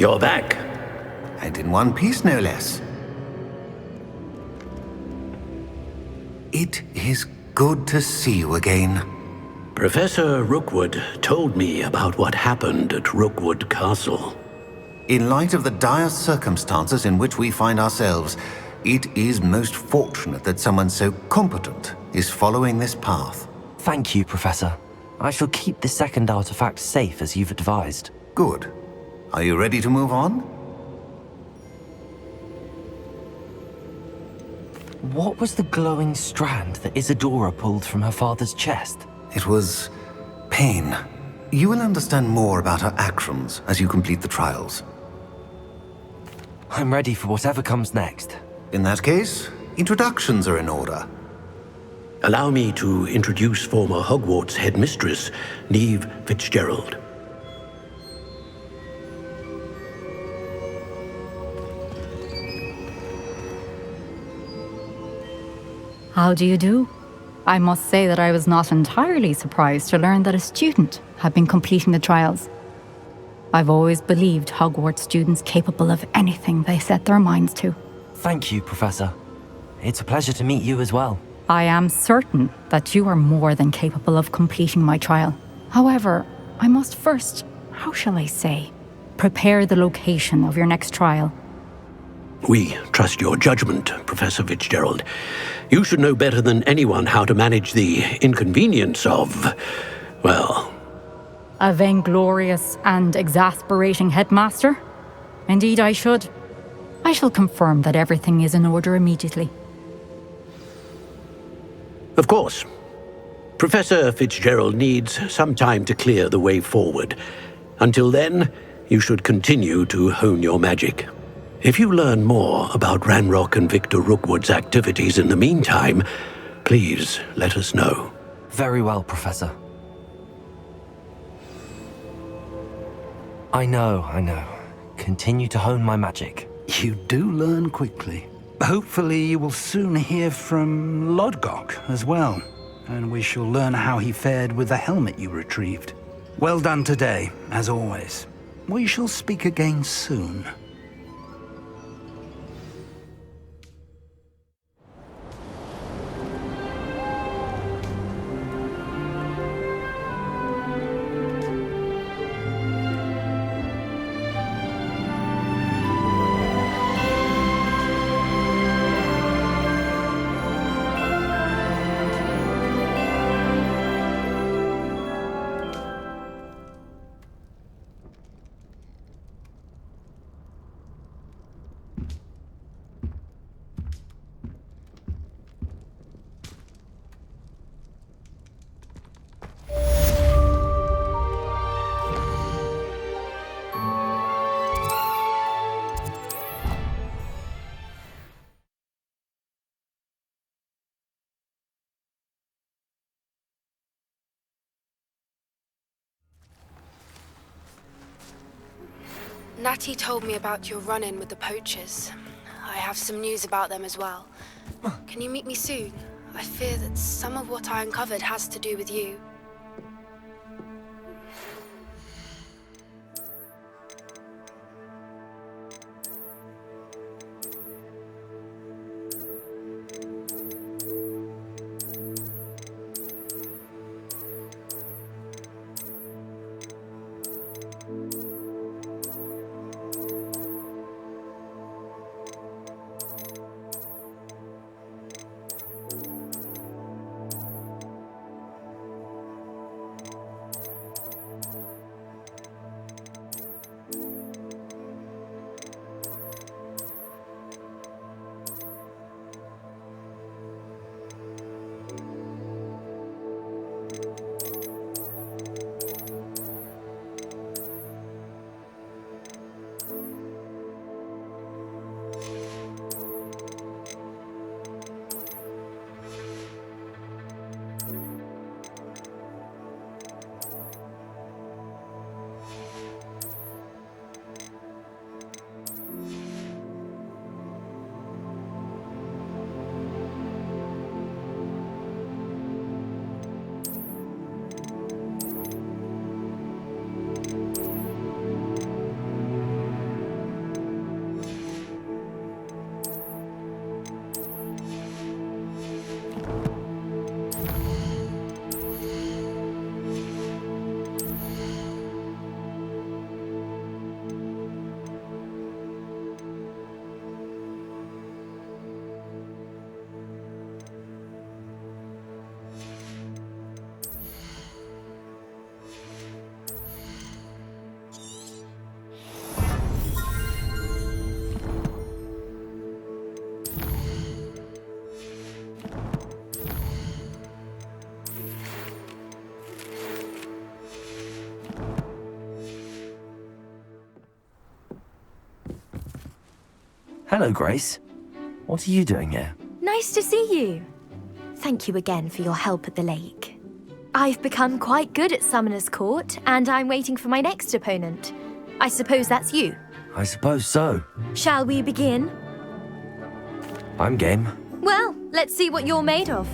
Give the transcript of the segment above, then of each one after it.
You're back. And in one piece, no less. It is good to see you again. Professor Rookwood told me about what happened at Rookwood Castle. In light of the dire circumstances in which we find ourselves, it is most fortunate that someone so competent is following this path. Thank you, Professor. I shall keep the second artifact safe as you've advised. Good. Are you ready to move on? What was the glowing strand that Isadora pulled from her father's chest? It was pain. You will understand more about her actions as you complete the trials. I'm ready for whatever comes next. In that case, introductions are in order. Allow me to introduce former Hogwarts headmistress, Neve Fitzgerald. How do you do? I must say that I was not entirely surprised to learn that a student had been completing the trials. I've always believed Hogwarts students capable of anything they set their minds to. Thank you, Professor. It's a pleasure to meet you as well. I am certain that you are more than capable of completing my trial. However, I must first, how shall I say, prepare the location of your next trial. We trust your judgment, Professor Fitzgerald. You should know better than anyone how to manage the inconvenience of, well... A vainglorious and exasperating headmaster? Indeed I should. I shall confirm that everything is in order immediately. Of course. Professor Fitzgerald needs some time to clear the way forward. Until then, you should continue to hone your magic. If you learn more about Ranrock and Victor Rookwood's activities in the meantime, please let us know. Very well, Professor. I know. Continue to hone my magic. You do learn quickly. Hopefully you will soon hear from Lodgok as well, and we shall learn how he fared with the helmet you retrieved. Well done today, as always. We shall speak again soon. Natty told me about your run-in with the poachers. I have some news about them as well. Can you meet me soon? I fear that some of what I uncovered has to do with you. Hello, Grace. What are you doing here? Nice to see you. Thank you again for your help at the lake. I've become quite good at Summoner's Court, and I'm waiting for my next opponent. I suppose that's you. I suppose so. Shall we begin? I'm game. Well, let's see what you're made of.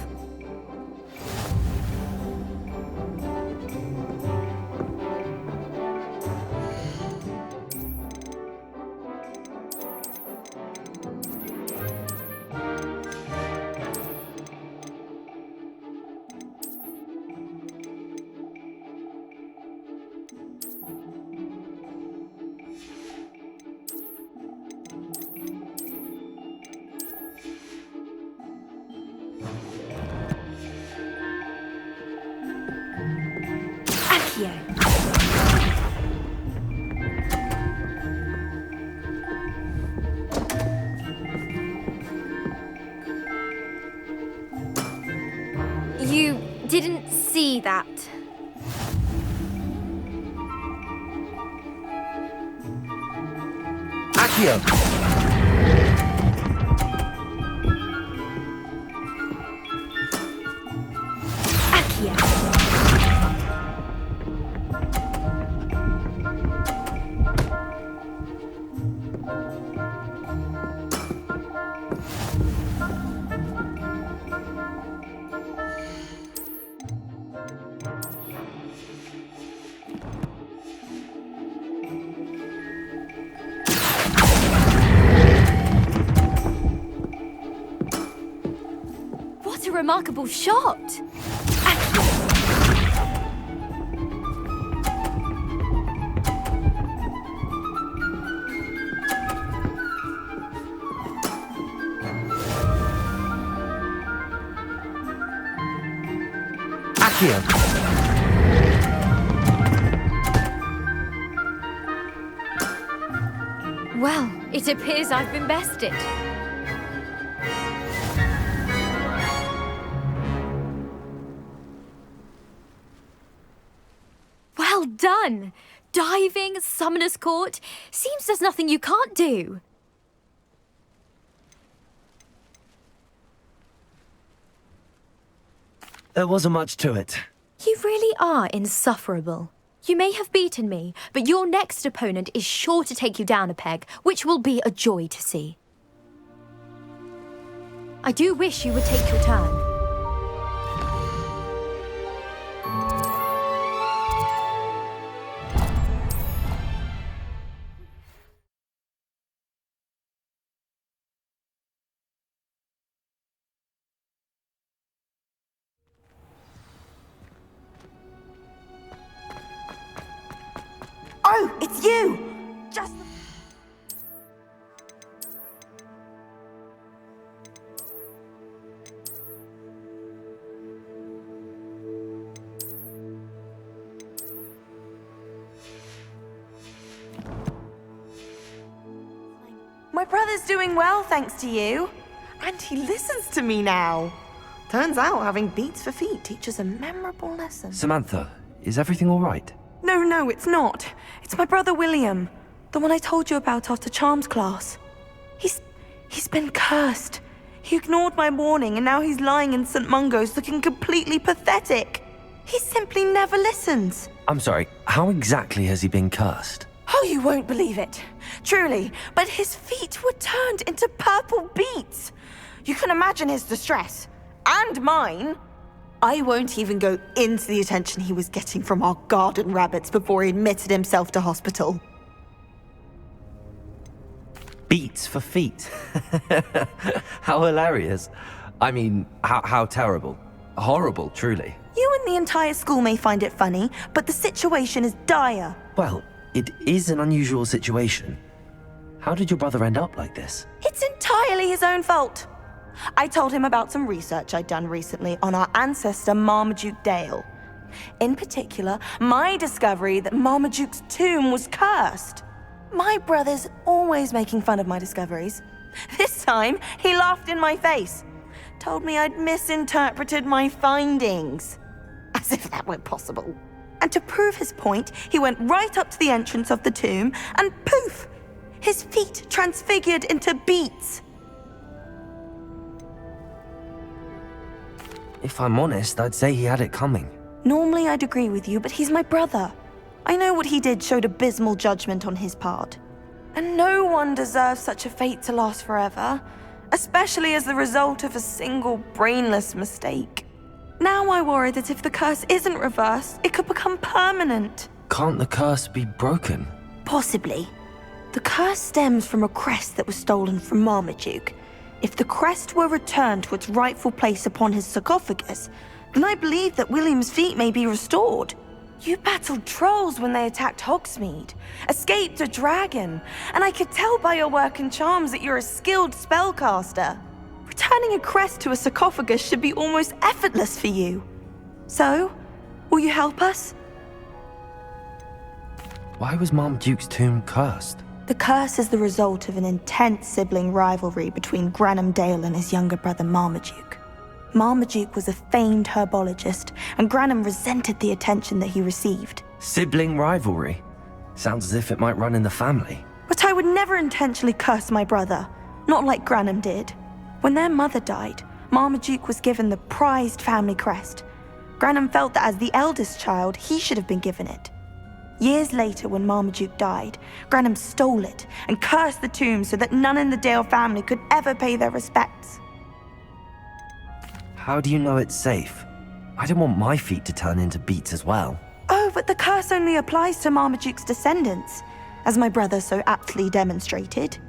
You didn't see that. Accio! What a remarkable shot! Accio! Well, it appears I've been bested. Well done! Diving, Summoner's Court. Seems there's nothing you can't do. There wasn't much to it. You really are insufferable. You may have beaten me, but your next opponent is sure to take you down a peg, which will be a joy to see. I do wish you would take your turn. Oh, it's you! Just... My brother's doing well, thanks to you. And he listens to me now. Turns out having beats for feet teaches a memorable lesson. Samantha, is everything all right? No, it's not. It's my brother William. The one I told you about after Charms class. He's been cursed. He ignored my warning and now he's lying in St. Mungo's looking completely pathetic. He simply never listens. I'm sorry, how exactly has he been cursed? Oh, you won't believe it. Truly, but his feet were turned into purple beets. You can imagine his distress. And mine. I won't even go into the attention he was getting from our garden rabbits before he admitted himself to hospital. Beats for feet. How hilarious. I mean, how terrible. Horrible, truly. You and the entire school may find it funny, but the situation is dire. Well, it is an unusual situation. How did your brother end up like this? It's entirely his own fault. I told him about some research I'd done recently on our ancestor Marmaduke Dale. In particular, my discovery that Marmaduke's tomb was cursed. My brother's always making fun of my discoveries. This time, he laughed in my face. Told me I'd misinterpreted my findings. As if that were possible. And to prove his point, he went right up to the entrance of the tomb and poof! His feet transfigured into beets. If I'm honest, I'd say he had it coming. Normally I'd agree with you, but he's my brother. I know what he did showed abysmal judgment on his part. And no one deserves such a fate to last forever, especially as the result of a single brainless mistake. Now I worry that if the curse isn't reversed, it could become permanent. Can't the curse be broken? Possibly. The curse stems from a crest that was stolen from Marmaduke. If the crest were returned to its rightful place upon his sarcophagus, then I believe that William's feet may be restored. You battled trolls when they attacked Hogsmeade, escaped a dragon, and I could tell by your work and charms that you're a skilled spellcaster. Returning a crest to a sarcophagus should be almost effortless for you. So, will you help us? Why was Marmaduke's tomb cursed? The curse is the result of an intense sibling rivalry between Granham Dale and his younger brother Marmaduke. Marmaduke was a famed herbologist, and Granham resented the attention that he received. Sibling rivalry? Sounds as if it might run in the family. But I would never intentionally curse my brother, not like Granham did. When their mother died, Marmaduke was given the prized family crest. Granham felt that as the eldest child, he should have been given it. Years later, when Marmaduke died, Granham stole it and cursed the tomb so that none in the Dale family could ever pay their respects. How do you know it's safe? I don't want my feet to turn into beets as well. Oh, but the curse only applies to Marmaduke's descendants, as my brother so aptly demonstrated.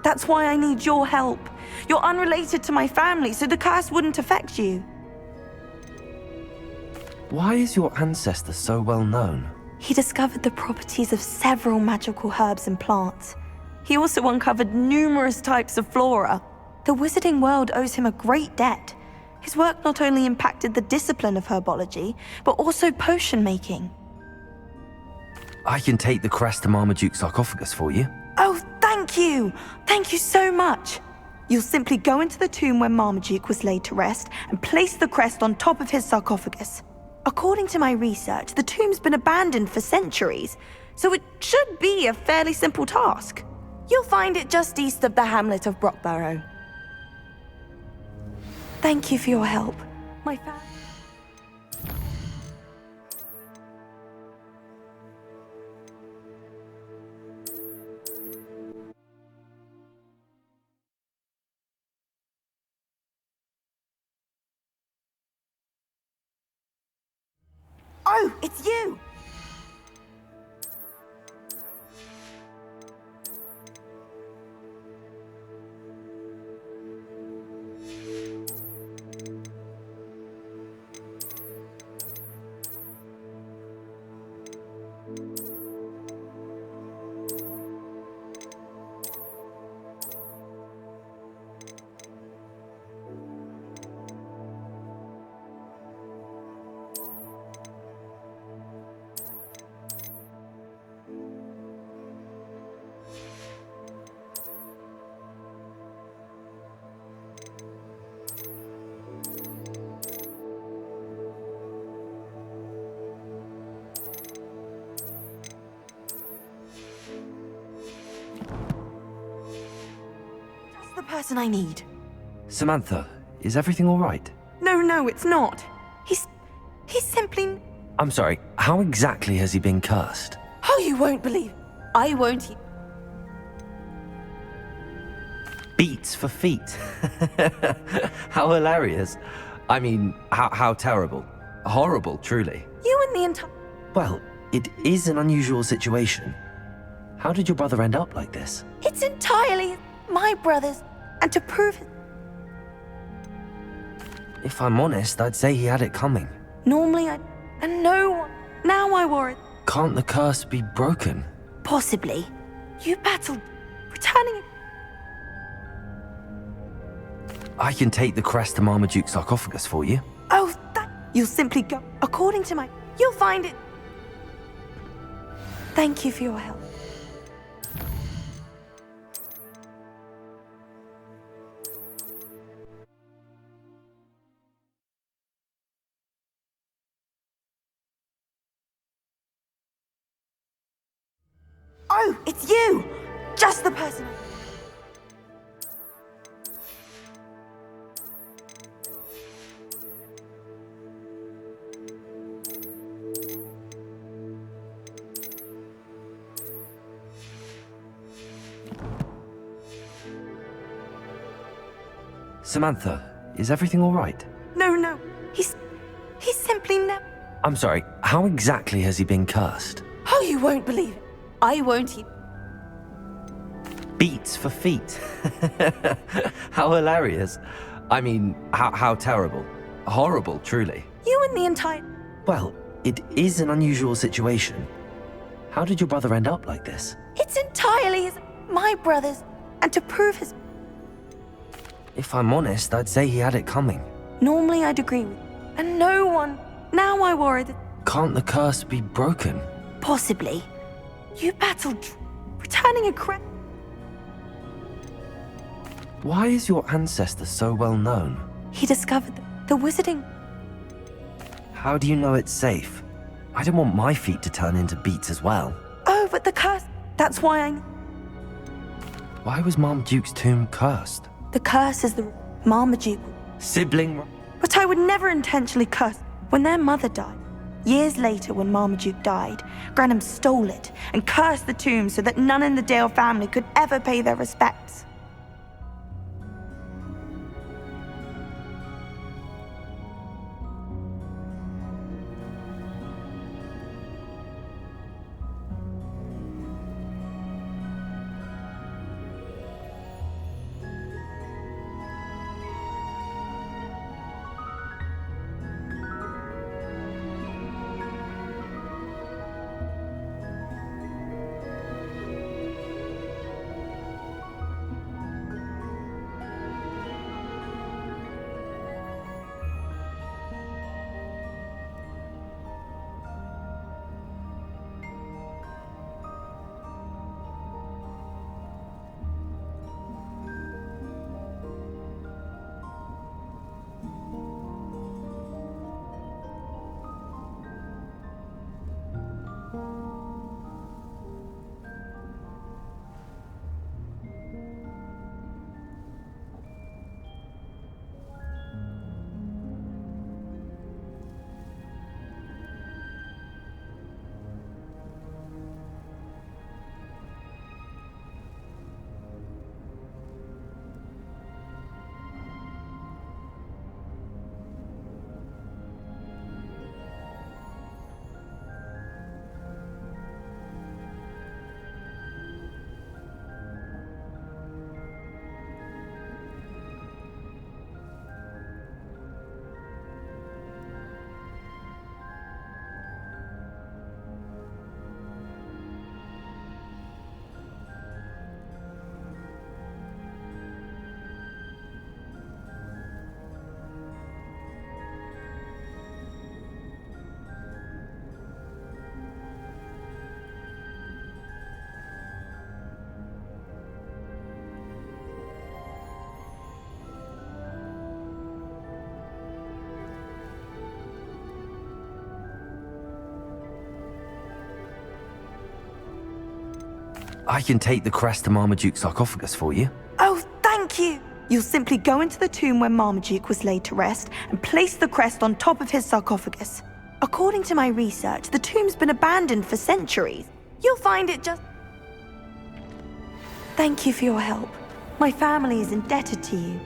That's why I need your help. You're unrelated to my family, so the curse wouldn't affect you. Why is your ancestor so well known? He discovered the properties of several magical herbs and plants. He also uncovered numerous types of flora. The wizarding world owes him a great debt. His work not only impacted the discipline of herbology, but also potion making. I can take the crest to Marmaduke's sarcophagus for you. Oh, thank you! Thank you so much! You'll simply go into the tomb where Marmaduke was laid to rest and place the crest on top of his sarcophagus. According to my research, the tomb's been abandoned for centuries, so it should be a fairly simple task. You'll find it just east of the hamlet of Brockbarrow. Thank you for your help. My family. Oh, it's you! The person I need. Samantha, is everything all right? No, it's not. He's simply... I'm sorry, how exactly has he been cursed? Oh, you won't believe. I won't. Beets for feet. How hilarious. I mean, how terrible. Horrible, truly. You and the entire... Well, it is an unusual situation. How did your brother end up like this? It's entirely my brother's, and to prove it... If I'm honest, I'd say he had it coming. Normally I... And no one... Now I worry... Can't the curse be broken? Possibly. You battled... Returning... I can take the crest to Marmaduke's sarcophagus for you. Oh, You'll simply go... According to my... You'll find it... Thank you for your help. Oh, it's you! just the person. Samantha, is everything all right? No. He's simply never. I'm sorry, how exactly has he been cursed? Oh, you won't believe it. I won't. Beats for feet. How hilarious. I mean, how terrible. Horrible, truly. You and the entire. Well, it is an unusual situation. How did your brother end up like this? It's entirely my brother's, and to prove his. If I'm honest, I'd say he had it coming. Normally I'd agree with, and no one. Now I worry that. Can't the curse be broken? Possibly. You battled, returning a credit. Why is your ancestor so well known? He discovered the wizarding. How do you know it's safe? I don't want my feet to turn into beats as well. Oh, but the curse. That's why I. Why was Marmaduke's tomb cursed? The curse is the Marmaduke. Sibling. But I would never intentionally curse. When their mother died, years later when Marmaduke died, Granum stole it and cursed the tomb so that none in the Dale family could ever pay their respects. I can take the crest to Marmaduke's sarcophagus for you. Oh, thank you! You'll simply go into the tomb where Marmaduke was laid to rest and place the crest on top of his sarcophagus. According to my research, the tomb's been abandoned for centuries. You'll find it just... Thank you for your help. My family is indebted to you.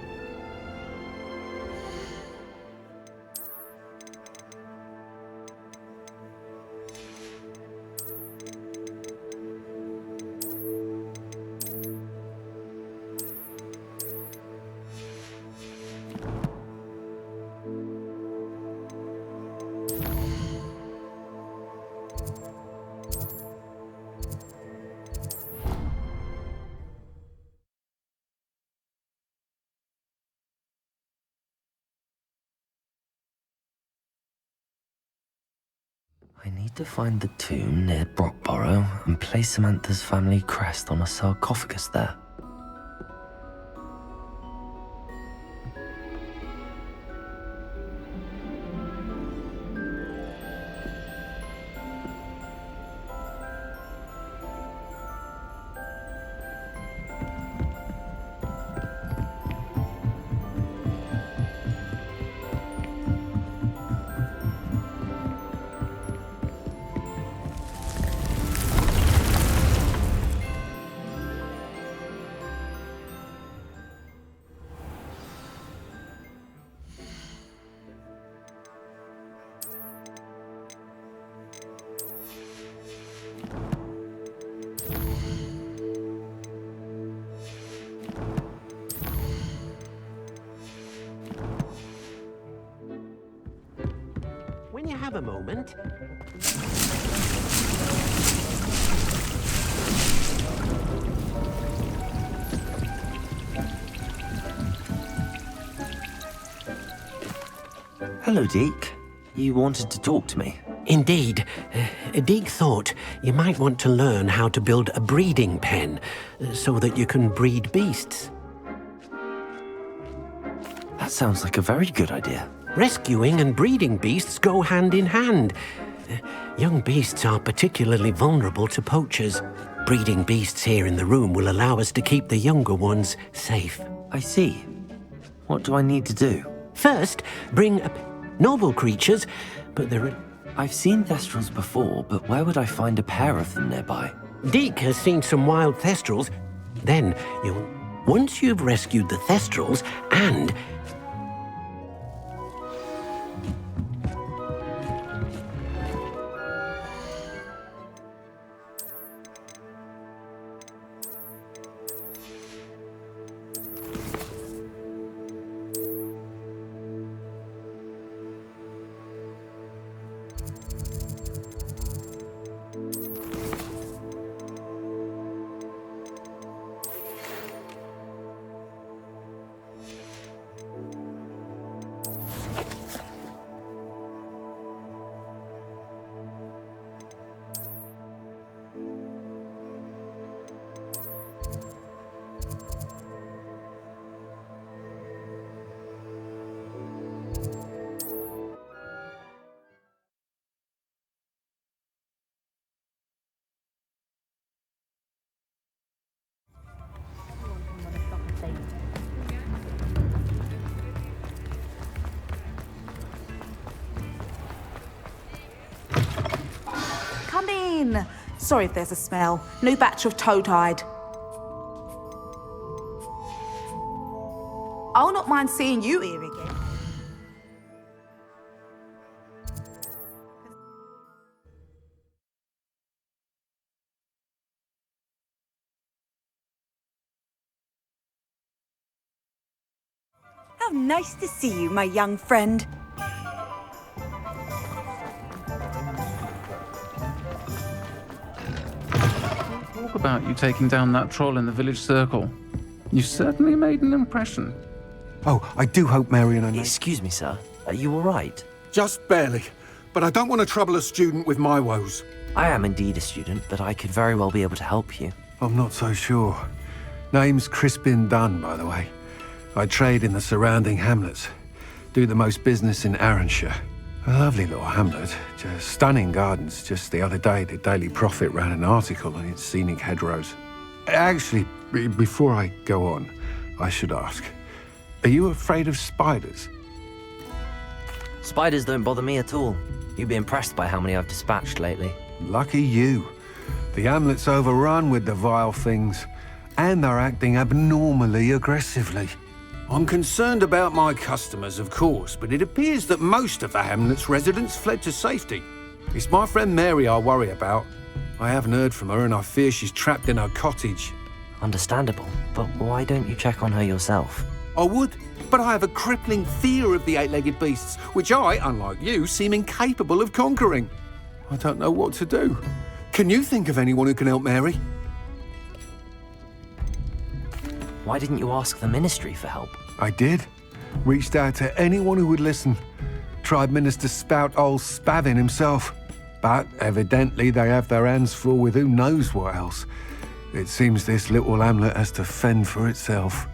I need to find the tomb near Brockborough and place Samantha's family crest on a sarcophagus there. have a moment? Hello, Deke. You wanted to talk to me? Indeed. Deke thought you might want to learn how to build a breeding pen so that you can breed beasts. That sounds like a very good idea. Rescuing and breeding beasts go hand in hand. Young beasts are particularly vulnerable to poachers. Breeding beasts here in the room will allow us to keep the younger ones safe. I see. What do I need to do? First, bring noble creatures, but there are... I've seen thestrals before, but where would I find a pair of them nearby? Deke has seen some wild thestrals. Then once you've rescued the thestrals and... Come in. Sorry if there's a smell. New batch of toad-hide. I'll not mind seeing you here again. How nice to see you, my young friend. Talk about you taking down that troll in the village circle. You certainly made an impression. Oh, I do hope Mary and I... Excuse me, sir. Are you all right? Just barely. But I don't want to trouble a student with my woes. I am indeed a student, but I could very well be able to help you. I'm not so sure. Name's Crispin Dunn, by the way. I trade in the surrounding hamlets. Do the most business in Arranshire. A lovely little hamlet. Just stunning gardens. Just the other day, the Daily Prophet ran an article on its scenic hedgerows. Actually, before I go on, I should ask, are you afraid of spiders? Spiders don't bother me at all. You'd be impressed by how many I've dispatched lately. Lucky you. The hamlet's overrun with the vile things, and they're acting abnormally aggressively. I'm concerned about my customers, of course, but it appears that most of the hamlet's residents fled to safety. It's my friend Mary I worry about. I haven't heard from her, and I fear she's trapped in her cottage. Understandable, but why don't you check on her yourself? I would, but I have a crippling fear of the eight-legged beasts, which I, unlike you, seem incapable of conquering. I don't know what to do. Can you think of anyone who can help Mary? Why didn't you ask the ministry for help? I did. Reached out to anyone who would listen. Tried Minister Spout old Spavin himself. But evidently they have their hands full with who knows what else. It seems this little hamlet has to fend for itself.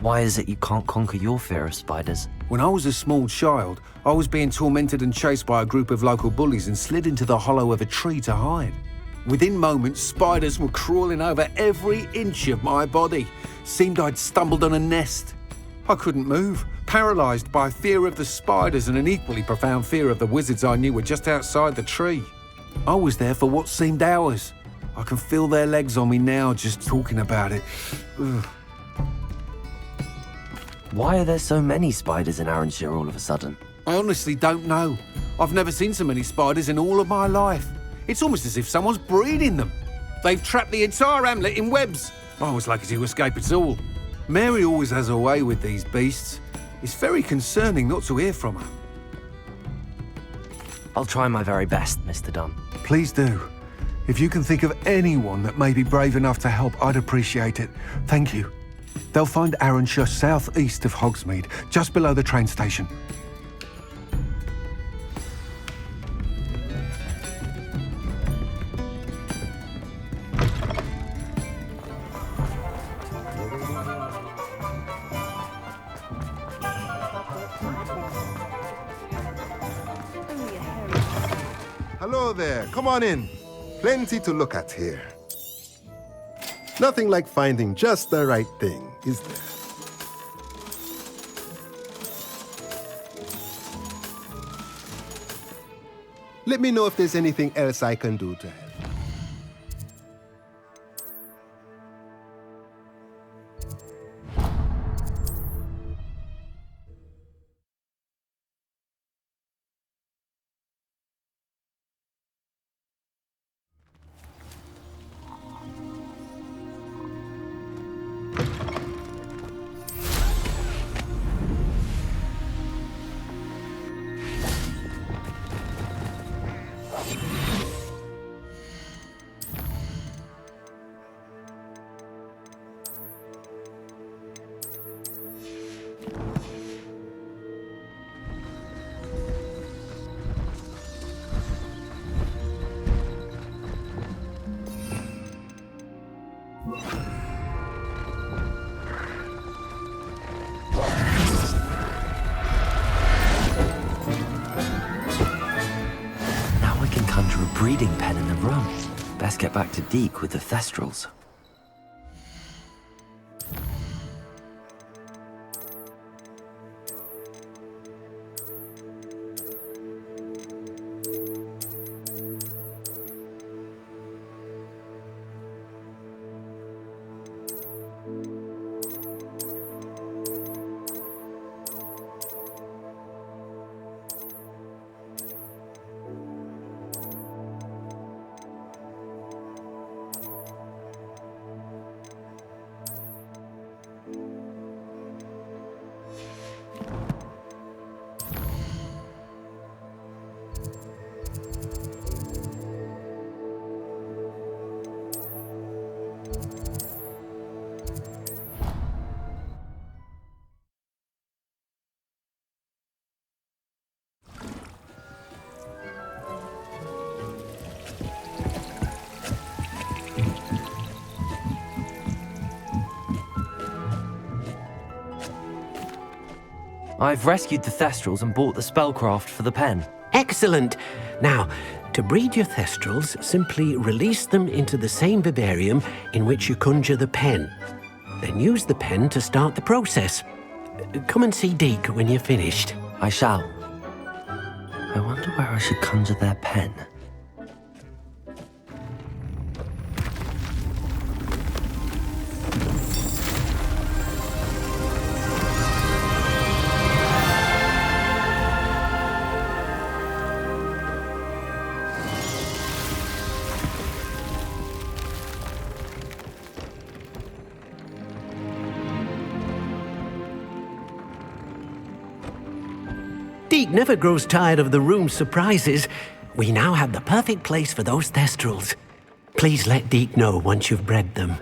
Why is it you can't conquer your fear of spiders? When I was a small child, I was being tormented and chased by a group of local bullies and slid into the hollow of a tree to hide. Within moments, spiders were crawling over every inch of my body. Seemed I'd stumbled on a nest. I couldn't move, paralysed by fear of the spiders and an equally profound fear of the wizards I knew were just outside the tree. I was there for what seemed hours. I can feel their legs on me now just talking about it. Ugh. Why are there so many spiders in Arranshire all of a sudden? I honestly don't know. I've never seen so many spiders in all of my life. It's almost as if someone's breeding them. They've trapped the entire hamlet in webs. I was lucky to escape it all. Mary always has a way with these beasts. It's very concerning not to hear from her. I'll try my very best, Mr. Dunn. Please do. If you can think of anyone that may be brave enough to help, I'd appreciate it. Thank you. They'll find Arranshire southeast of Hogsmeade, just below the train station. Hello there, come on in. Plenty to look at here. Nothing like finding just the right thing, is there? Let me know if there's anything else I can do to help. Breeding pen in the room. Best get back to Deke with the Thestrals. I've rescued the Thestrals and bought the spellcraft for the pen. Excellent. Now, to breed your Thestrals, simply release them into the same vivarium in which you conjure the pen. Then use the pen to start the process. Come and see Deke when you're finished. I shall. I wonder where I should conjure their pen. Deke never grows tired of the room's surprises. We now have the perfect place for those Thestrals. Please let Deke know once you've bred them.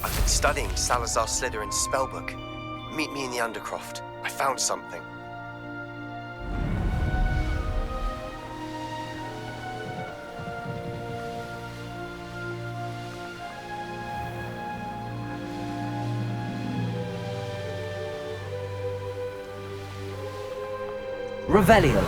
I've been studying Salazar Slytherin's spellbook. Meet me in the Undercroft. I found something. Revelio.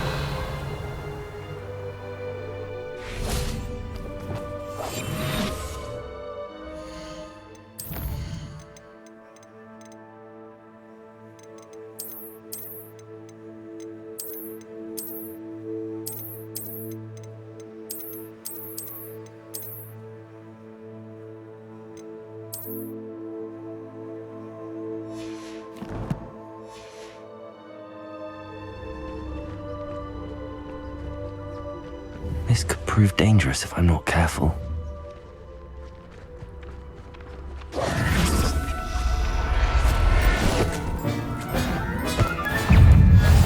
This could prove dangerous if I'm not careful.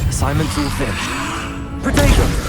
Assignment's all finished. Potato!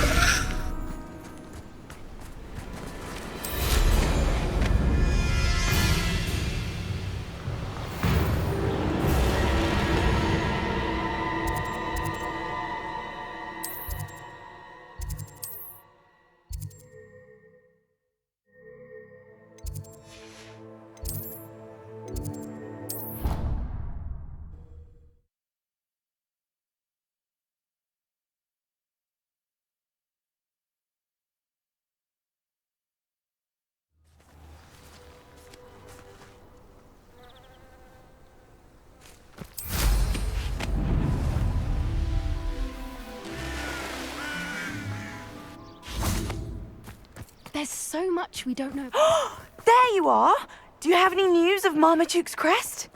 There's so much we don't know. There you are! Do you have any news of Marmaduke's crest?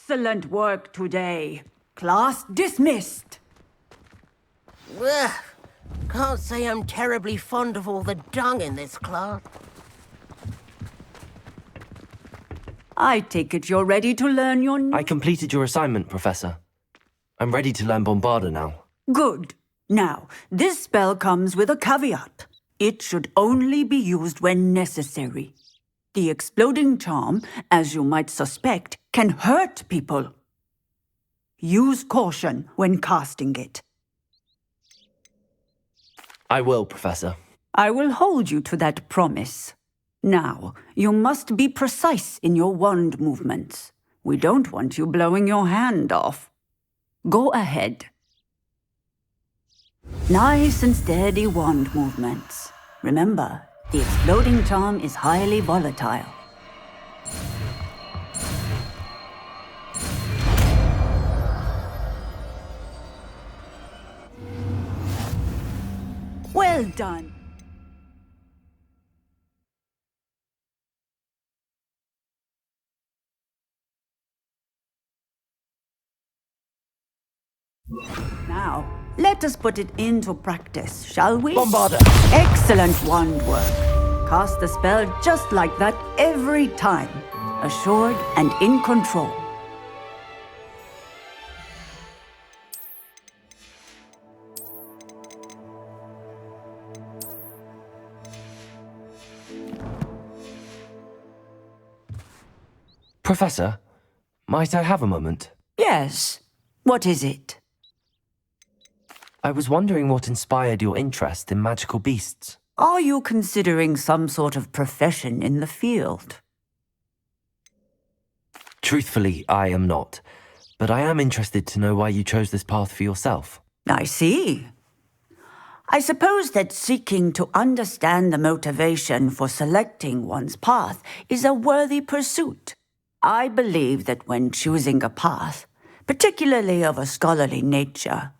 Excellent work today. Class dismissed. Ugh. Can't say I'm terribly fond of all the dung in this class. I take it you're ready to learn your... I completed your assignment, Professor. I'm ready to learn Bombarda now. Good. Now, this spell comes with a caveat. It should only be used when necessary. The exploding charm, as you might suspect, can hurt people. Use caution when casting it. I will, Professor. I will hold you to that promise. Now, you must be precise in your wand movements. We don't want you blowing your hand off. Go ahead. Nice and steady wand movements. Remember, the exploding charm is highly volatile. Well done. Now, let us put it into practice, shall we? Bombarda! Excellent wand work. Cast the spell just like that every time. Assured and in control. Professor, might I have a moment? Yes. What is it? I was wondering what inspired your interest in magical beasts. Are you considering some sort of profession in the field? Truthfully, I am not. But I am interested to know why you chose this path for yourself. I see. I suppose that seeking to understand the motivation for selecting one's path is a worthy pursuit. I believe that when choosing a path, particularly of a scholarly nature,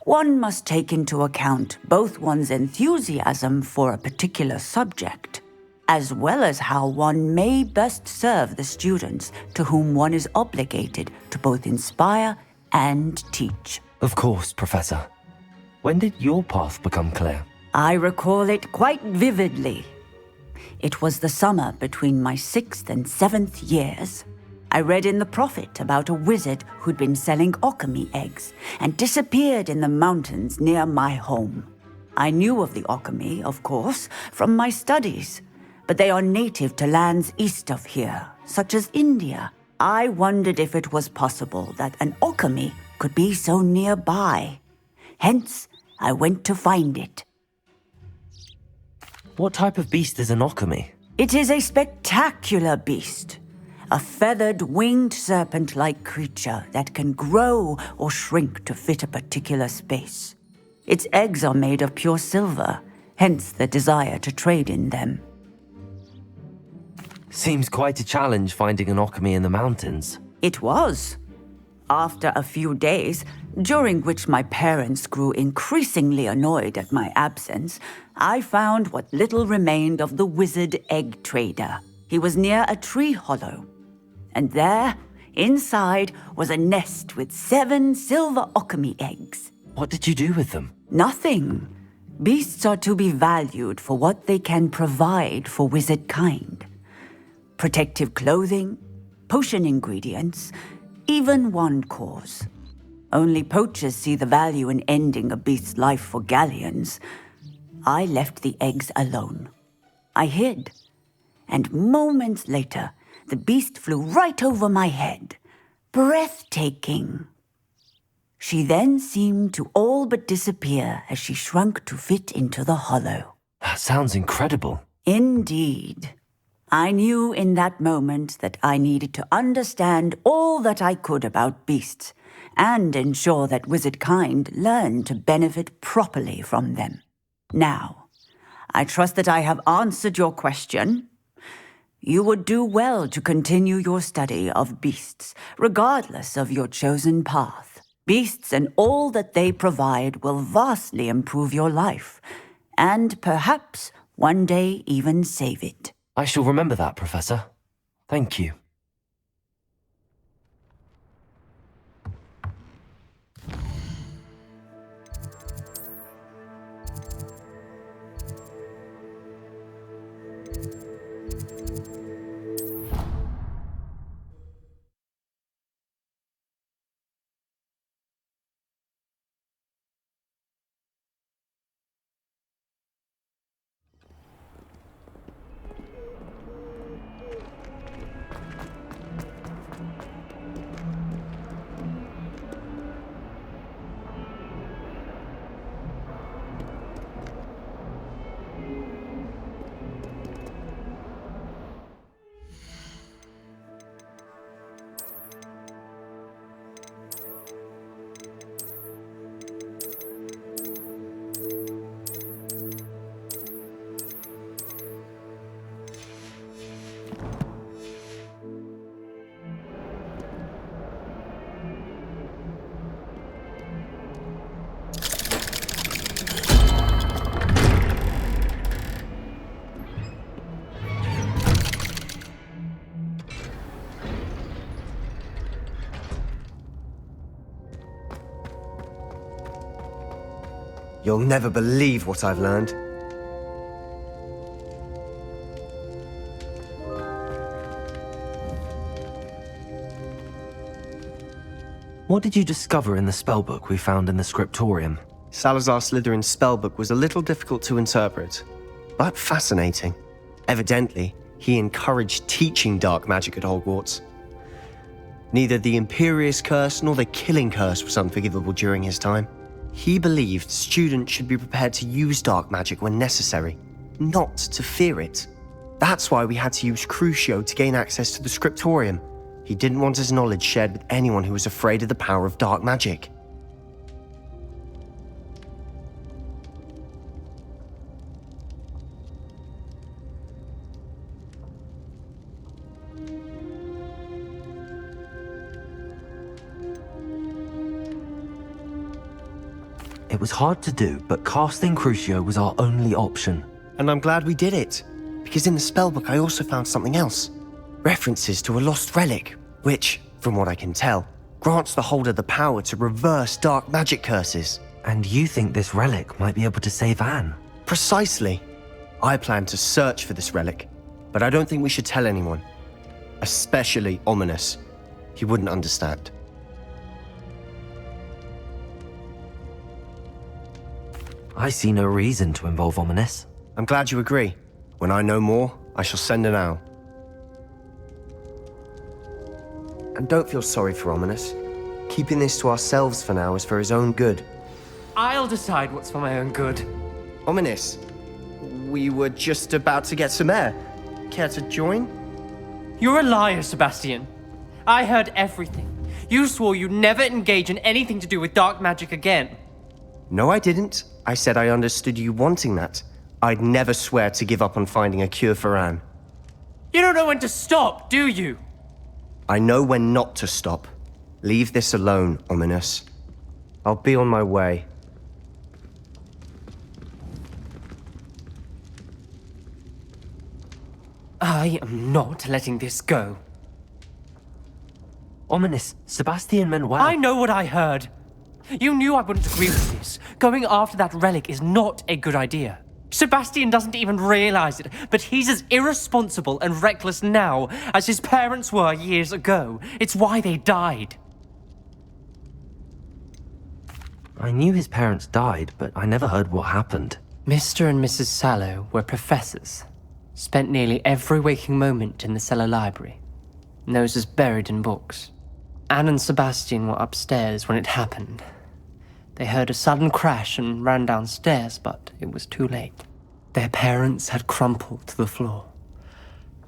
one must take into account both one's enthusiasm for a particular subject as well as how one may best serve the students to whom one is obligated to both inspire and teach. Of course, Professor. When did your path become clear? I recall it quite vividly. It was the summer between my 6th and 7th years. I read in the Prophet about a wizard who'd been selling alchemy eggs and disappeared in the mountains near my home. I knew of the alchemy, of course, from my studies, but they are native to lands east of here, such as India. I wondered if it was possible that an alchemy could be so nearby. Hence, I went to find it. What type of beast is an alchemy? It is a spectacular beast. A feathered, winged serpent-like creature that can grow or shrink to fit a particular space. Its eggs are made of pure silver, hence the desire to trade in them. Seems quite a challenge finding an alchemy in the mountains. It was. After a few days, during which my parents grew increasingly annoyed at my absence, I found what little remained of the wizard egg trader. He was near a tree hollow, and there, inside, was a nest with 7 silver alchemy eggs. What did you do with them? Nothing. Beasts are to be valued for what they can provide for wizard kind. Protective clothing, potion ingredients, even wand cores. Only poachers see the value in ending a beast's life for galleons. I left the eggs alone. I hid, and moments later, the beast flew right over my head. Breathtaking. She then seemed to all but disappear as she shrunk to fit into the hollow. That sounds incredible. Indeed. I knew in that moment that I needed to understand all that I could about beasts and ensure that wizard kind learned to benefit properly from them. Now, I trust that I have answered your question. You would do well to continue your study of beasts, regardless of your chosen path. Beasts and all that they provide will vastly improve your life, and perhaps one day even save it. I shall remember that, Professor. Thank you. You'll never believe what I've learned. What did you discover in the spellbook we found in the scriptorium? Salazar Slytherin's spellbook was a little difficult to interpret, but fascinating. Evidently, he encouraged teaching dark magic at Hogwarts. Neither the Imperious Curse nor the Killing Curse was unforgivable during his time. He believed students should be prepared to use dark magic when necessary, not to fear it. That's why we had to use Crucio to gain access to the scriptorium. He didn't want his knowledge shared with anyone who was afraid of the power of dark magic. It was hard to do, but casting Crucio was our only option. And I'm glad we did it, because in the spellbook I also found something else. References to a lost relic, which, from what I can tell, grants the holder the power to reverse dark magic curses. And you think this relic might be able to save Anne? Precisely. I plan to search for this relic, but I don't think we should tell anyone. Especially Ominous. He wouldn't understand. I see no reason to involve Ominous. I'm glad you agree. When I know more, I shall send an owl. And don't feel sorry for Ominous. Keeping this to ourselves for now is for his own good. I'll decide what's for my own good. Ominous, we were just about to get some air. Care to join? You're a liar, Sebastian. I heard everything. You swore you'd never engage in anything to do with dark magic again. No, I didn't. I said I understood you wanting that. I'd never swear to give up on finding a cure for Anne. You don't know when to stop, do you? I know when not to stop. Leave this alone, Ominous. I'll be on my way. I am not letting this go. Ominous, Sebastian meant well. I know what I heard. You knew I wouldn't agree with this. Going after that relic is not a good idea. Sebastian doesn't even realize it, but he's as irresponsible and reckless now as his parents were years ago. It's why they died. I knew his parents died, but I never heard what happened. Mr. and Mrs. Sallow were professors. Spent nearly every waking moment in the cellar library. Noses buried in books. Anne and Sebastian were upstairs when it happened. They heard a sudden crash and ran downstairs, but it was too late. Their parents had crumpled to the floor.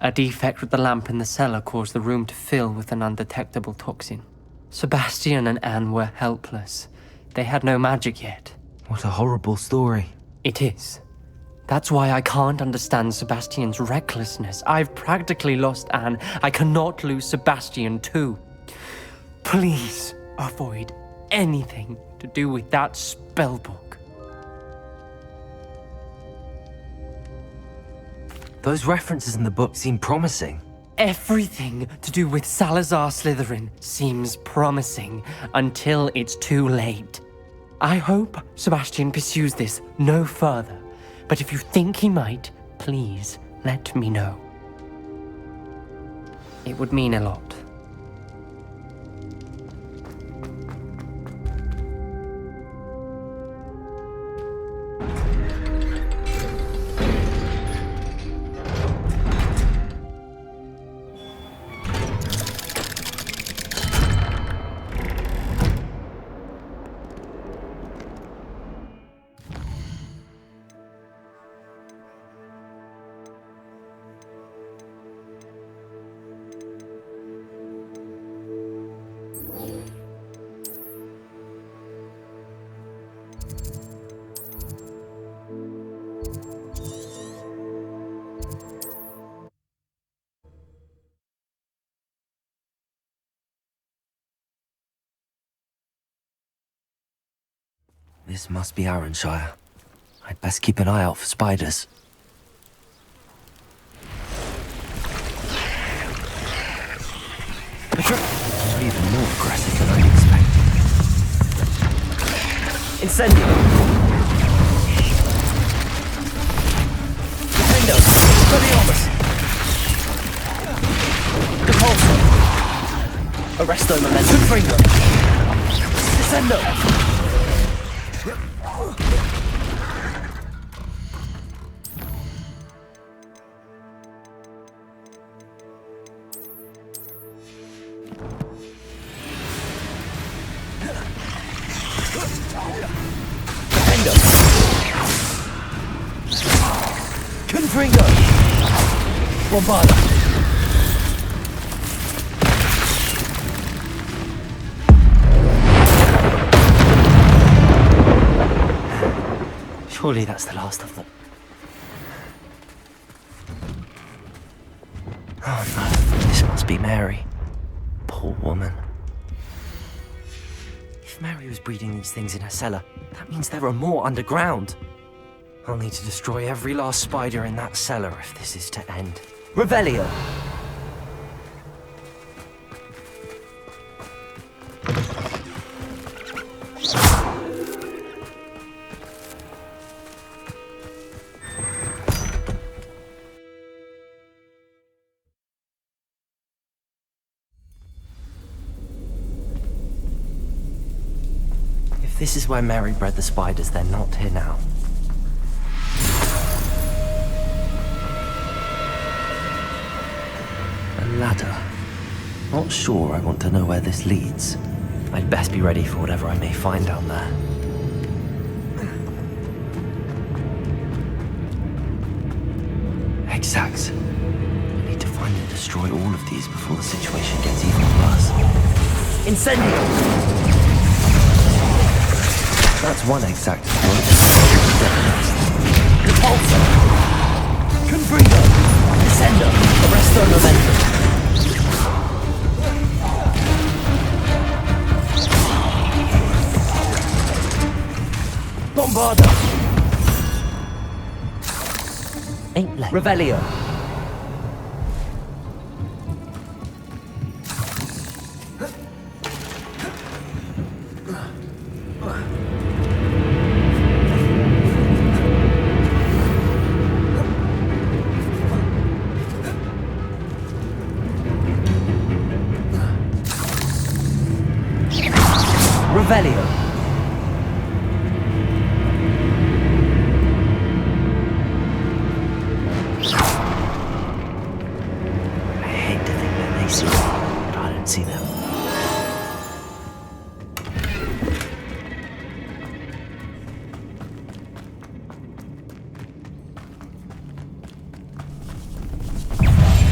A defect with the lamp in the cellar caused the room to fill with an undetectable toxin. Sebastian and Anne were helpless. They had no magic yet. What a horrible story. It is. That's why I can't understand Sebastian's recklessness. I've practically lost Anne. I cannot lose Sebastian too. Please avoid anything to do with that spellbook. Those references in the book seem promising. Everything to do with Salazar Slytherin seems promising until it's too late. I hope Sebastian pursues this no further, but if you think he might, please let me know. It would mean a lot. This must be Arranshire. I'd best keep an eye out for spiders. They're even more aggressive than I'd expected. Incendio! Defendo! Gladiolus! Depulso! Arresto Memento! Confringo! Descendo! Confringo! Bombarda! Surely that's the last of them. Oh no, this must be Mary. Poor woman. If Mary was breeding these things in her cellar, that means there are more underground. I'll need to destroy every last spider in that cellar if this is to end. Revelio! If this is where Mary bred the spiders, they're not here now. A ladder. Not sure I want to know where this leads. I'd best be ready for whatever I may find down there. Exact. I need to find and destroy all of these before the situation gets even worse. Incendio! That's one exact point. Repulsor! Confringo! Descendo! Arresto Momentum! Bombarda! Ain't late. Revelio! Revelio. I hate to think that they see me, but I don't see them.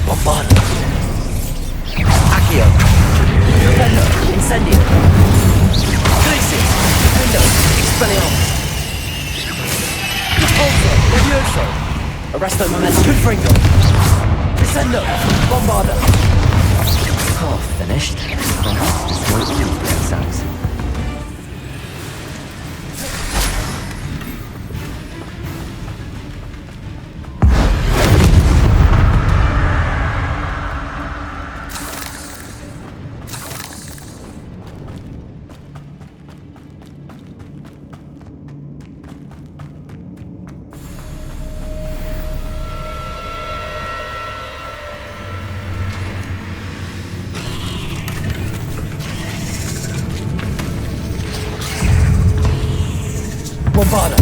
Bombardo. Accio. Revelio. Incendio. Expelliarmus! Repulsor! Levioso! Arresto Momentum! Confringo! Descendo! Bombarda! Oh, finished. I'll have to destroy all the exacts. Bombarda!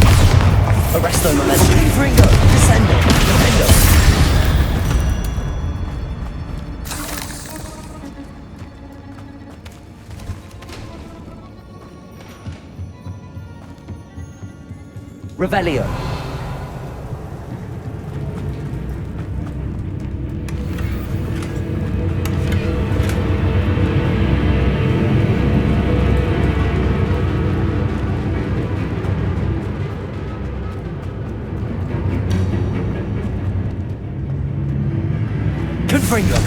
Arresto Momentum! Confringo! Descendo! Defendo! Revelio! Confringo!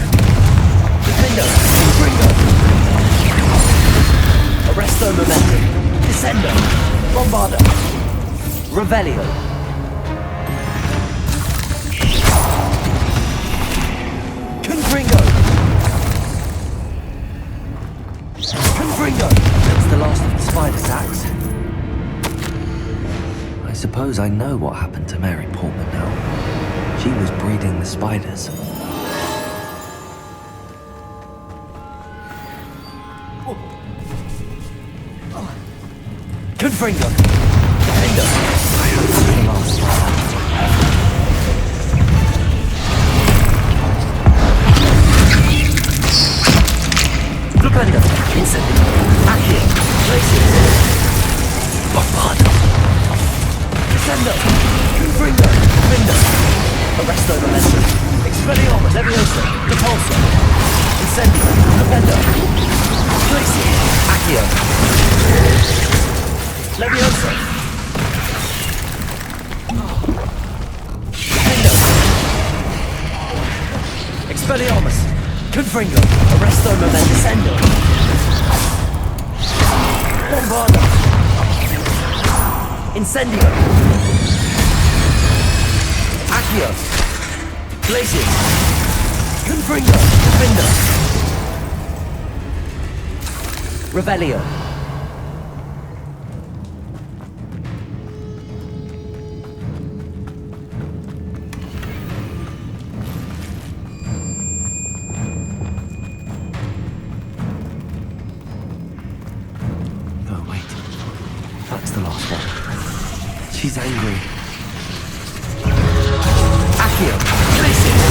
Defendo! Confringo! Arresto Momentum! Descendo! Bombarda! Revelio! Confringo! Confringo! That's the last of the spider sacks. I suppose I know what happened to Mary Portman now. She was breeding the spiders. Confringo! Defendo! I hope it's the last one. Flipendo! Incendio! Accio! Places! Bombardo! Descendo! Confringo! Defendo! Arresto Momentum! Expelliarmus! Levioso! Repulsor! Incendio! Defendo! Places! Accio! Levioso! Defendo! Expelliarmus! Confringo! Arresto Momentum! Descendo! Bombardo! Incendio! Accio! Glacius! Confringo! Defender! Revelio! Oh, wait. That's the last one. She's angry. Accio! Glacius!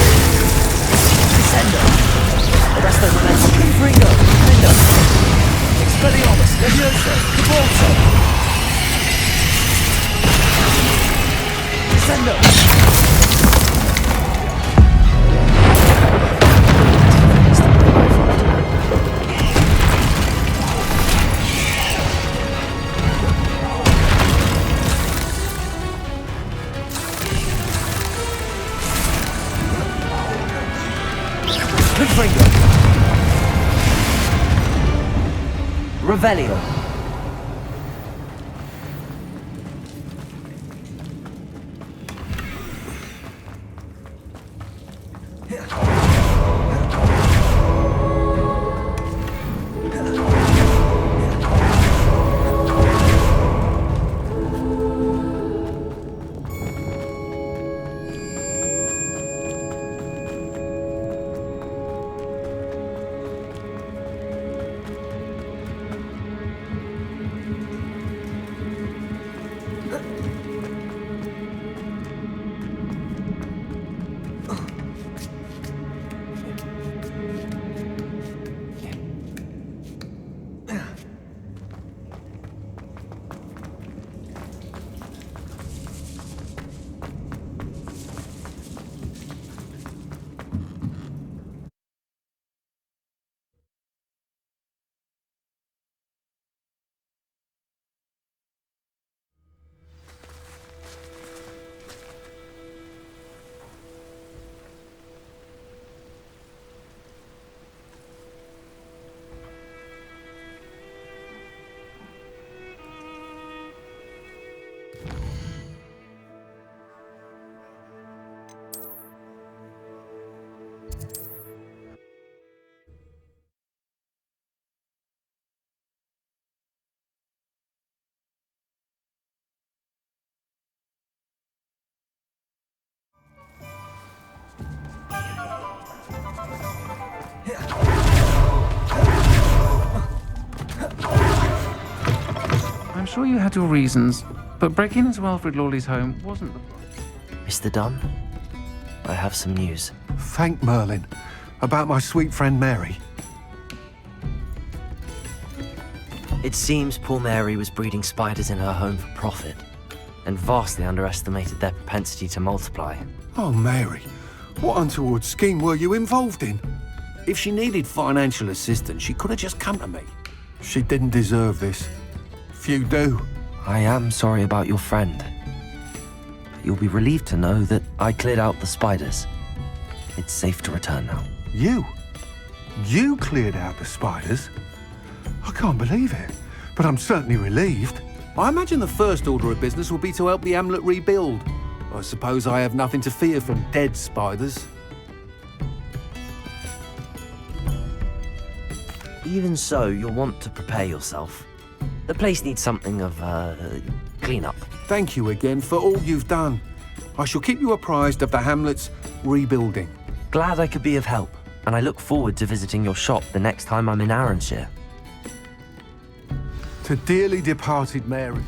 Descendo! Arresto Momentum! Confringo! Defender! Expelliarmus! Levioso! Cabalso! Descendo! Confringo! Revelio! I'm sure you had your reasons, but breaking into Alfred Lawley's home wasn't the point. Mr. Dunn, I have some news. Thank Merlin. About my sweet friend Mary. It seems poor Mary was breeding spiders in her home for profit, and vastly underestimated their propensity to multiply. Oh, Mary. What untoward scheme were you involved in? If she needed financial assistance, she could have just come to me. She didn't deserve this. Few do. I am sorry about your friend. But you'll be relieved to know that I cleared out the spiders. It's safe to return now. You? You cleared out the spiders? I can't believe it, but I'm certainly relieved. I imagine the first order of business will be to help the amulet rebuild. I suppose I have nothing to fear from dead spiders. Even so, you'll want to prepare yourself. The place needs something of, clean-up. Thank you again for all you've done. I shall keep you apprised of the hamlet's rebuilding. Glad I could be of help, and I look forward to visiting your shop the next time I'm in Arranshire. To dearly departed Mary.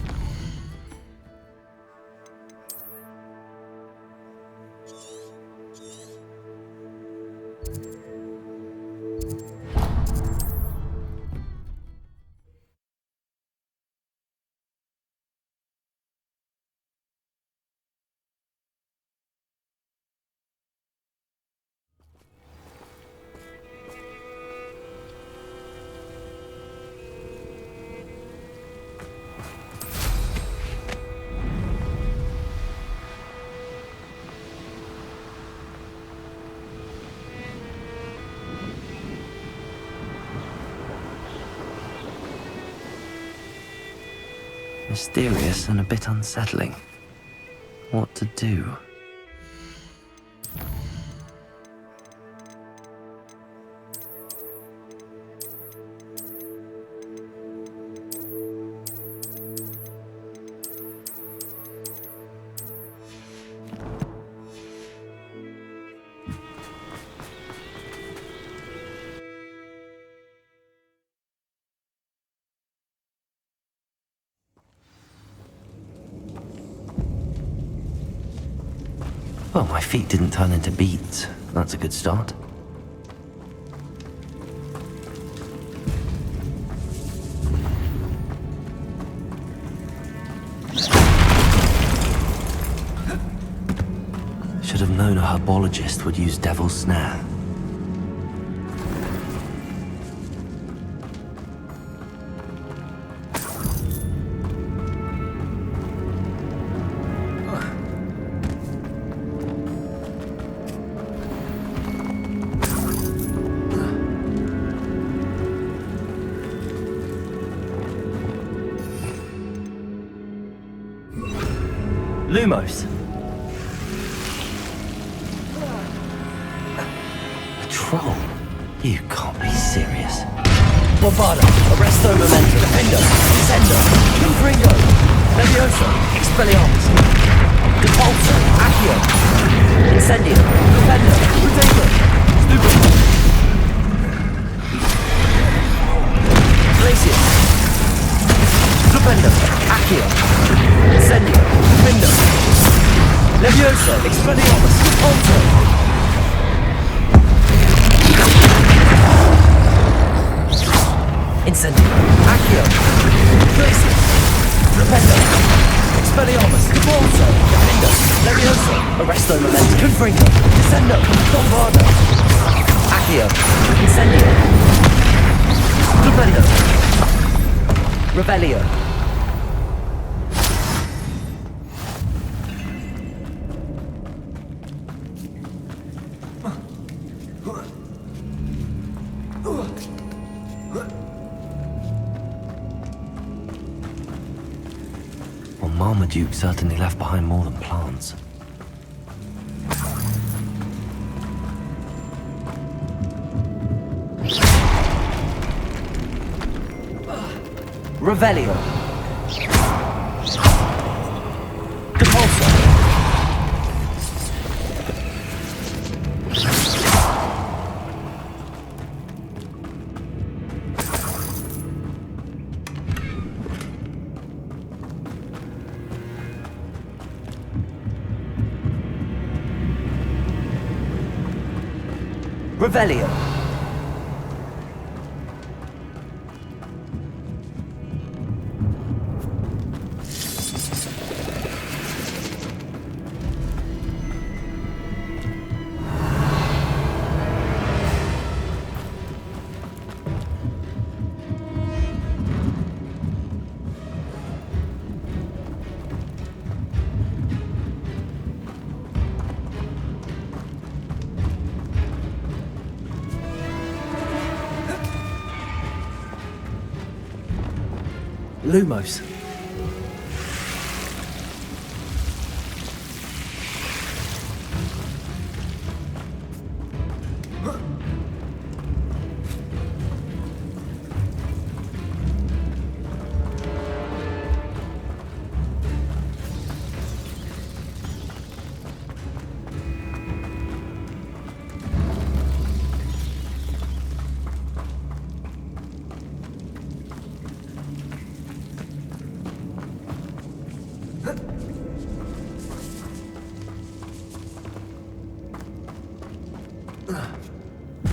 Mysterious and a bit unsettling. What to do? Well, my feet didn't turn into beads. That's a good start. Should have known a herbologist would use Devil's Snare. Lumos! A troll? You can't be serious. Bombarda, Arresto Momentum, Defender, Descendo, Confringo, Levioso, Expelliarmus, Depulso, Accio, Incendio, Defender, Protego, Stupid, Glacius, Stupendo, Accio, Incendio, Defender, Levioso, Expelliarmus, Depulso. Incendio, Accio, Glacius, Rependo, Expelliarmus, Depulso, Defender, Levioso, Arresto Momentum, Confringo, Descendo, Bombarda, Accio, Incendio, Defender, Revelio. Marmaduke certainly left behind more than plants. Revelio. Depulso. Revelio. Lumos.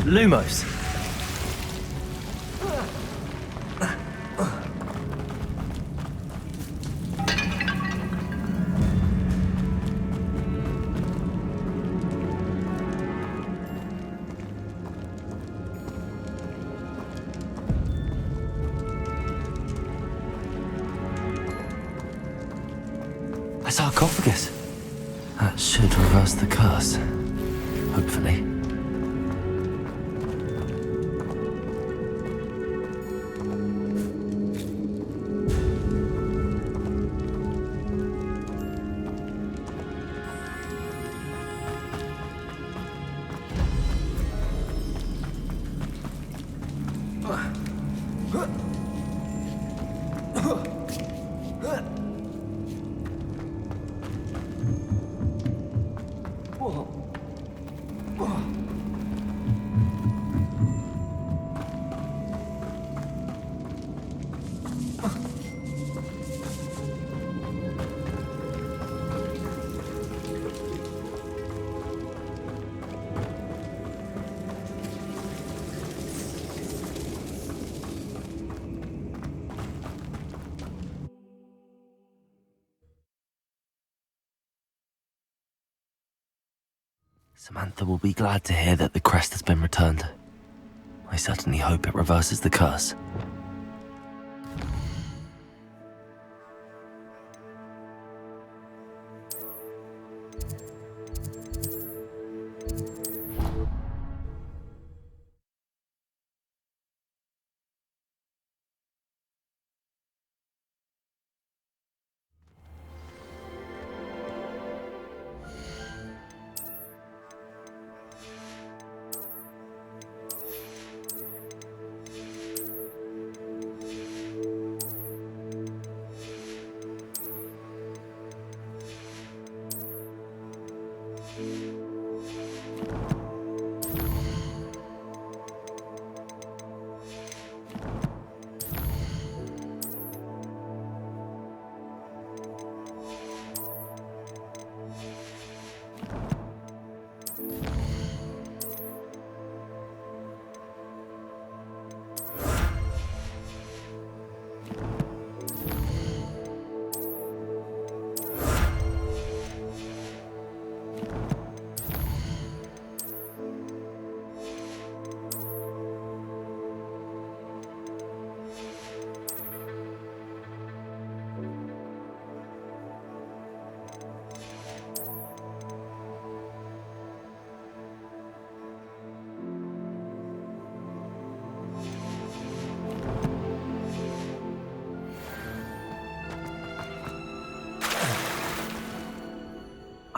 Lumos. A sarcophagus. That should reverse the curse. Hopefully. Samantha will be glad to hear that the crest has been returned. I certainly hope it reverses the curse.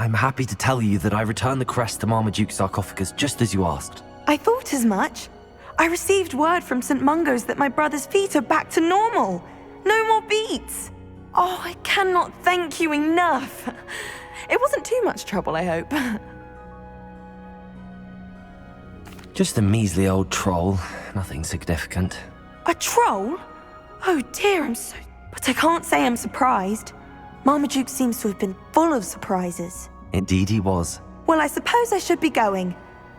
I'm happy to tell you that I returned the crest to Marmaduke's sarcophagus just as you asked. I thought as much. I received word from St. Mungo's that my brother's feet are back to normal. No more beats. Oh, I cannot thank you enough. It wasn't too much trouble, I hope. Just a measly old troll, nothing significant. A troll? Oh dear, But I can't say I'm surprised. Marmaduke seems to have been full of surprises. Indeed he was. Well, I suppose I should be going.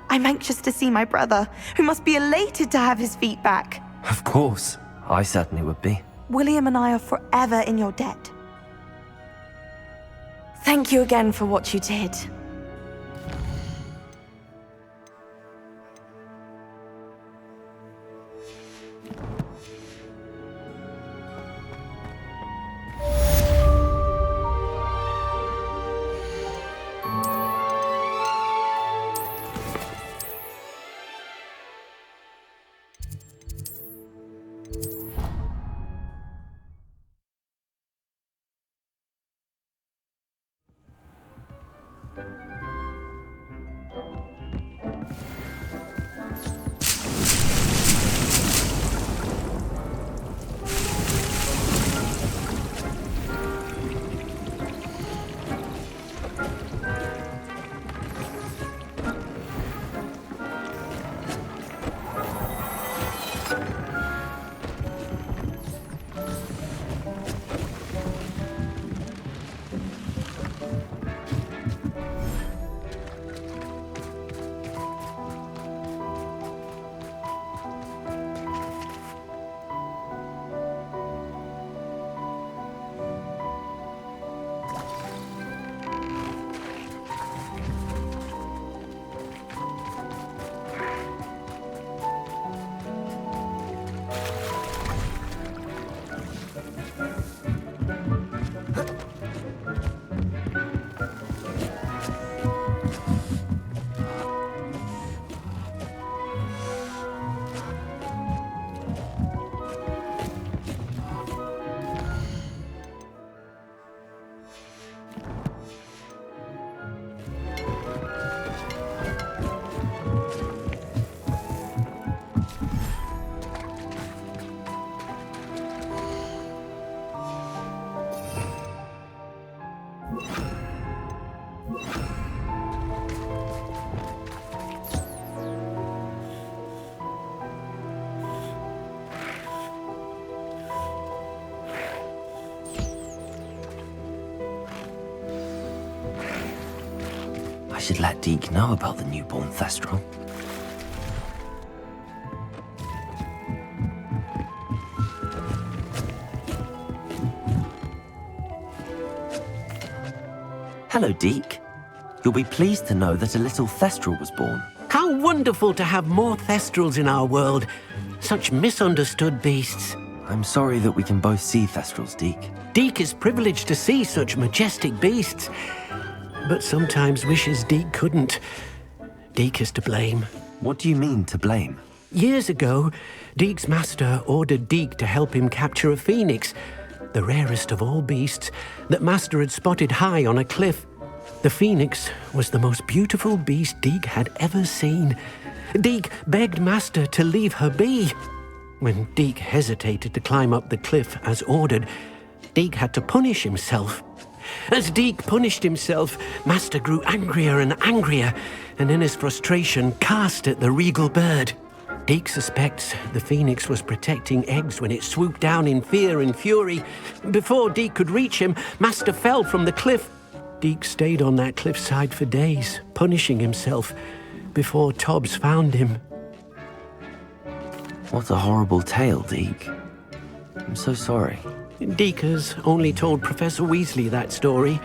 I'm anxious to see my brother, who must be elated to have his feet back. Of course. I certainly would be. William and I are forever in your debt. Thank you again for what you did. I should let Deke know about the newborn Thestral. Hello, Deke. You'll be pleased to know that a little Thestral was born. How wonderful to have more Thestrals in our world. Such misunderstood beasts. I'm sorry that we can both see Thestrals, Deke. Deke is privileged to see such majestic beasts, but sometimes wishes Deke couldn't. Deke is to blame. What do you mean, to blame? Years ago, Deke's master ordered Deke to help him capture a phoenix, the rarest of all beasts, that master had spotted high on a cliff. The phoenix was the most beautiful beast Deke had ever seen. Deke begged master to leave her be. When Deke hesitated to climb up the cliff as ordered, Deke had to punish himself. As Deke punished himself, master grew angrier and angrier, and in his frustration cast at the regal bird. Deke suspects the phoenix was protecting eggs when it swooped down in fear and fury. Before Deke could reach him, master fell from the cliff. Deke stayed on that cliffside for days, punishing himself, before Tobbs found him. What a horrible tale, Deke. I'm so sorry. Deke has only told Professor Weasley that story,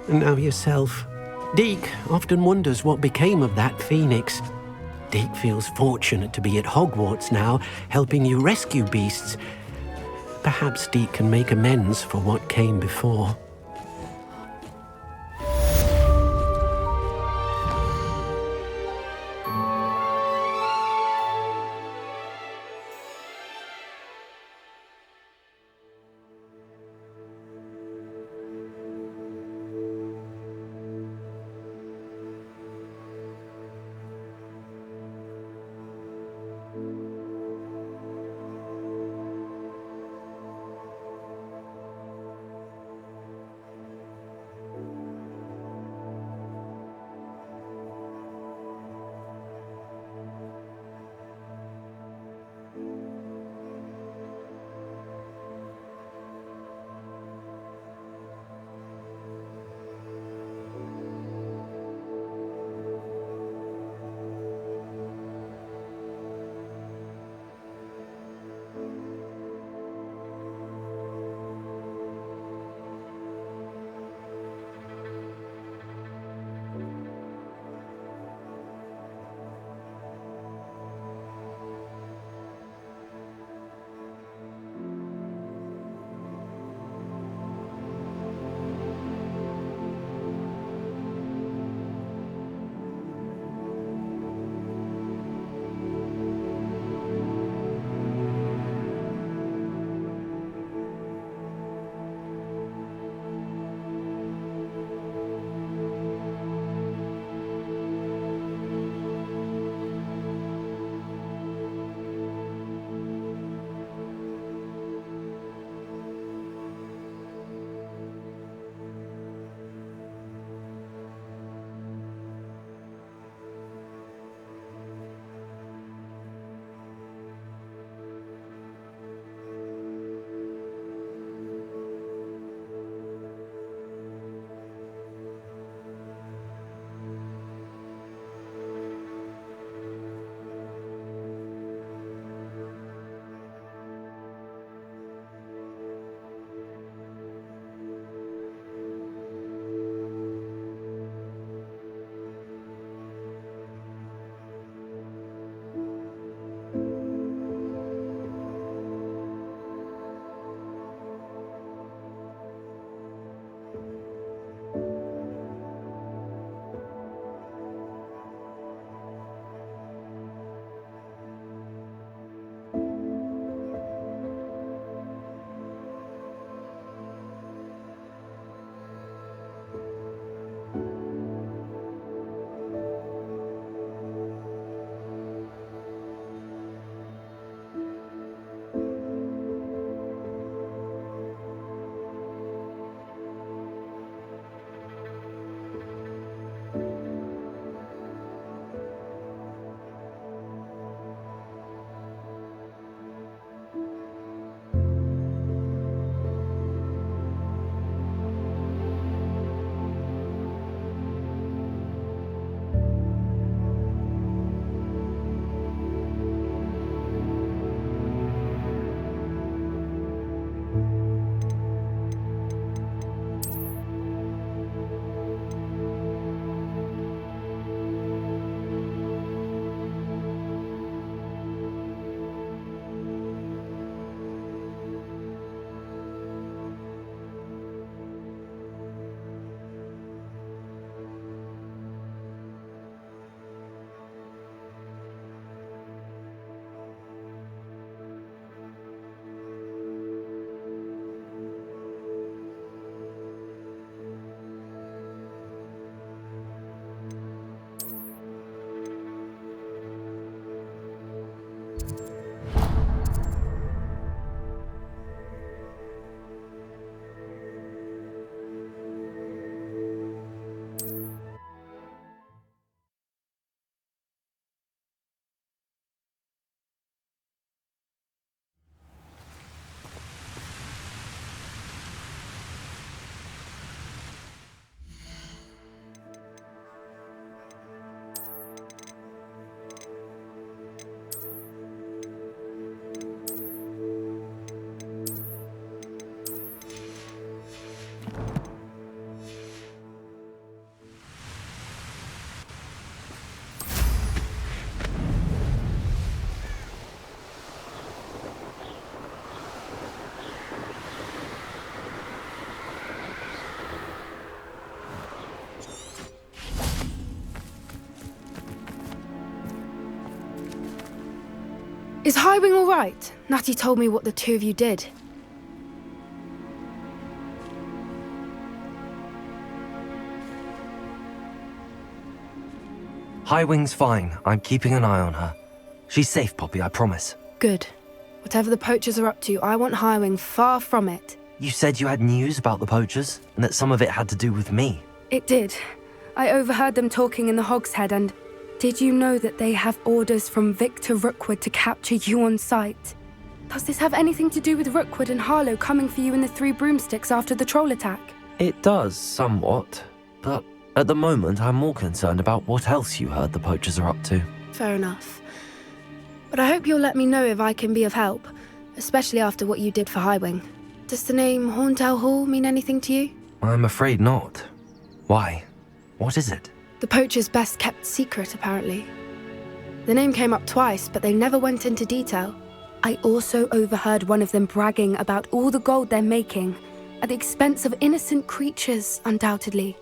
and now yourself. Deke often wonders what became of that phoenix. Deke feels fortunate to be at Hogwarts now, helping you rescue beasts. Perhaps Deke can make amends for what came before. Is Highwing all right? Natty told me what the two of you did. Highwing's fine. I'm keeping an eye on her. She's safe, Poppy, I promise. Good. Whatever the poachers are up to, I want Highwing far from it. You said you had news about the poachers, and that some of it had to do with me. It did. I overheard them talking in the Hogshead, and did you know that they have orders from Victor Rookwood to capture you on sight? Does this have anything to do with Rookwood and Harlow coming for you in the Three Broomsticks after the troll attack? It does, somewhat. But at the moment, I'm more concerned about what else you heard the poachers are up to. Fair enough. But I hope you'll let me know if I can be of help, especially after what you did for Highwing. Does the name Horntail Hall mean anything to you? I'm afraid not. Why? What is it? The poacher's best kept secret, apparently. The name came up twice, but they never went into detail. I also overheard one of them bragging about all the gold they're making, at the expense of innocent creatures, undoubtedly.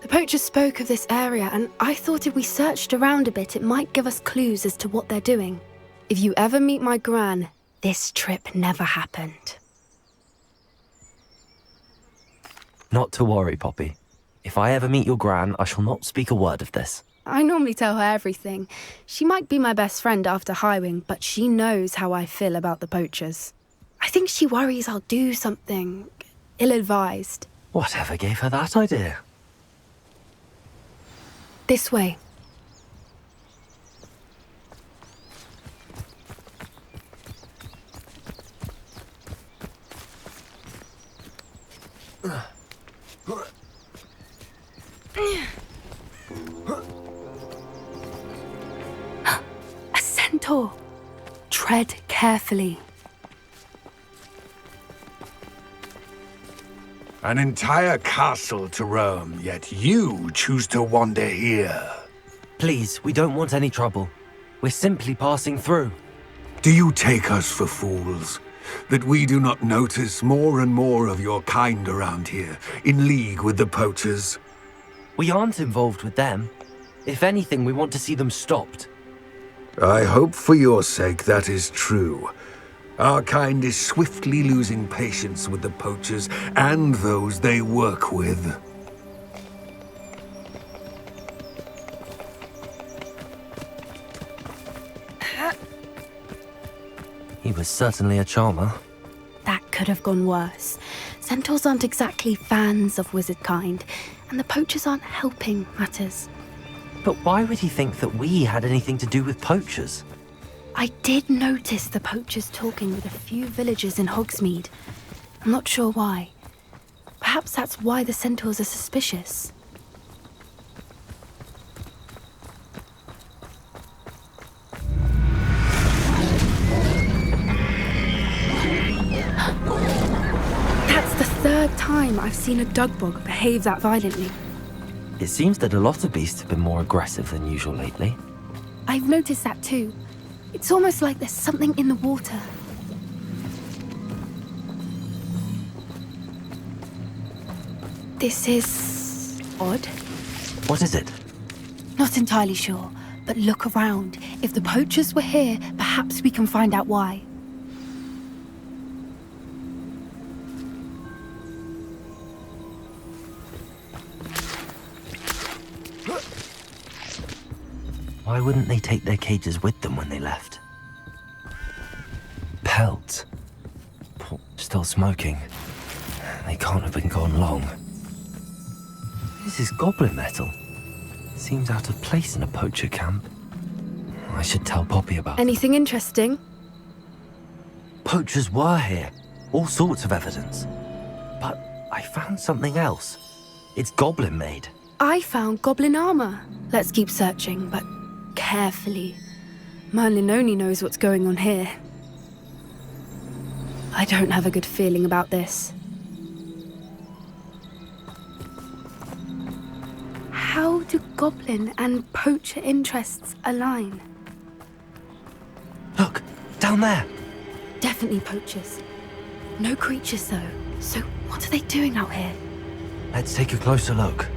The poachers spoke of this area, and I thought if we searched around a bit, it might give us clues as to what they're doing. If you ever meet my gran, this trip never happened. Not to worry, Poppy. If I ever meet your gran, I shall not speak a word of this. I normally tell her everything. She might be my best friend after Highwing, but she knows how I feel about the poachers. I think she worries I'll do something ill-advised. Whatever gave her that idea? This way. A centaur. Tread carefully. An entire castle to roam, yet you choose to wander here. Please, we don't want any trouble. We're simply passing through. Do you take us for fools? That we do not notice more and more of your kind around here, in league with the poachers? We aren't involved with them. If anything, we want to see them stopped. I hope for your sake that is true. Our kind is swiftly losing patience with the poachers and those they work with. He was certainly a charmer. That could have gone worse. Centaurs aren't exactly fans of wizard kind, and the poachers aren't helping matters. But why would he think that we had anything to do with poachers? I did notice the poachers talking with a few villagers in Hogsmeade. I'm not sure why. Perhaps that's why the centaurs are suspicious. That's the third time I've seen a dugbog behave that violently. It seems that a lot of beasts have been more aggressive than usual lately. I've noticed that too. It's almost like there's something in the water. This is odd. What is it? Not entirely sure, but look around. If the poachers were here, perhaps we can find out why. Why wouldn't they take their cages with them when they left? Pelts. Still smoking. They can't have been gone long. This is goblin metal. Seems out of place in a poacher camp. I should tell Poppy about it. Anything interesting? Poachers were here. All sorts of evidence. But I found something else. It's goblin made. I found goblin armor. Let's keep searching, but carefully. Merlin only knows what's going on here. I don't have a good feeling about this. How do goblin and poacher interests align? Look, down there. Definitely poachers. No creatures though. So what are they doing out here? Let's take a closer look.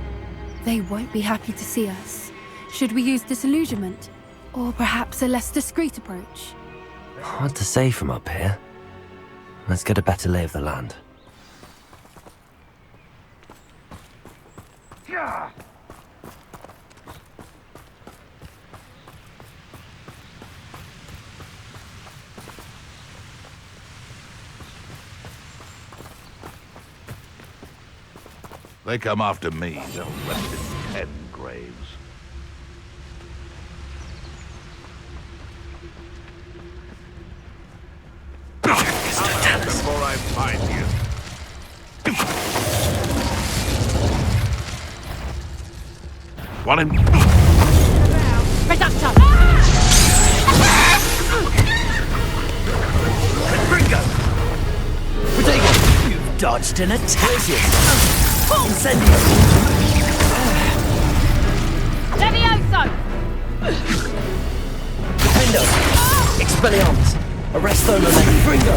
They won't be happy to see us. Should we use disillusionment? Or perhaps a less discreet approach? Hard to say from up here. Let's get a better lay of the land. They come after me, they'll rest in 10 graves. Before I find you. Want him? Reductor! Ringo! Rodrigo! You've dodged an attack! Incendio! Levioso! Defendo! Expelliarmus! Arresto Lele! Ringo!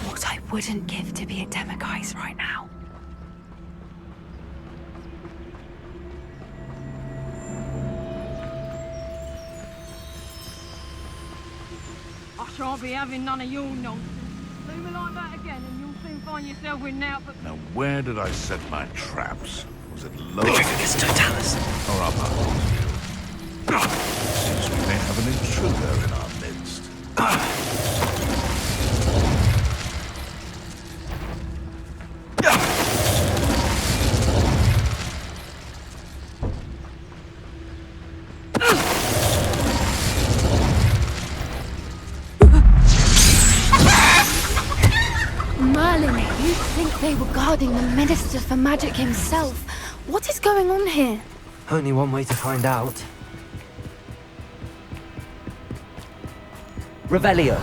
What I wouldn't give to be a Demiguise right now. I shan't be having none of your nonsense. Do me like that again and you'll soon find yourself with now but... Now, where did I set my traps? Was it low? Totalis. Or up Harlesfield? Seems we may have an intruder in our midst. Merlin, you'd think they were guarding the Minister for Magic himself. What is going on here? Only one way to find out. Revelio.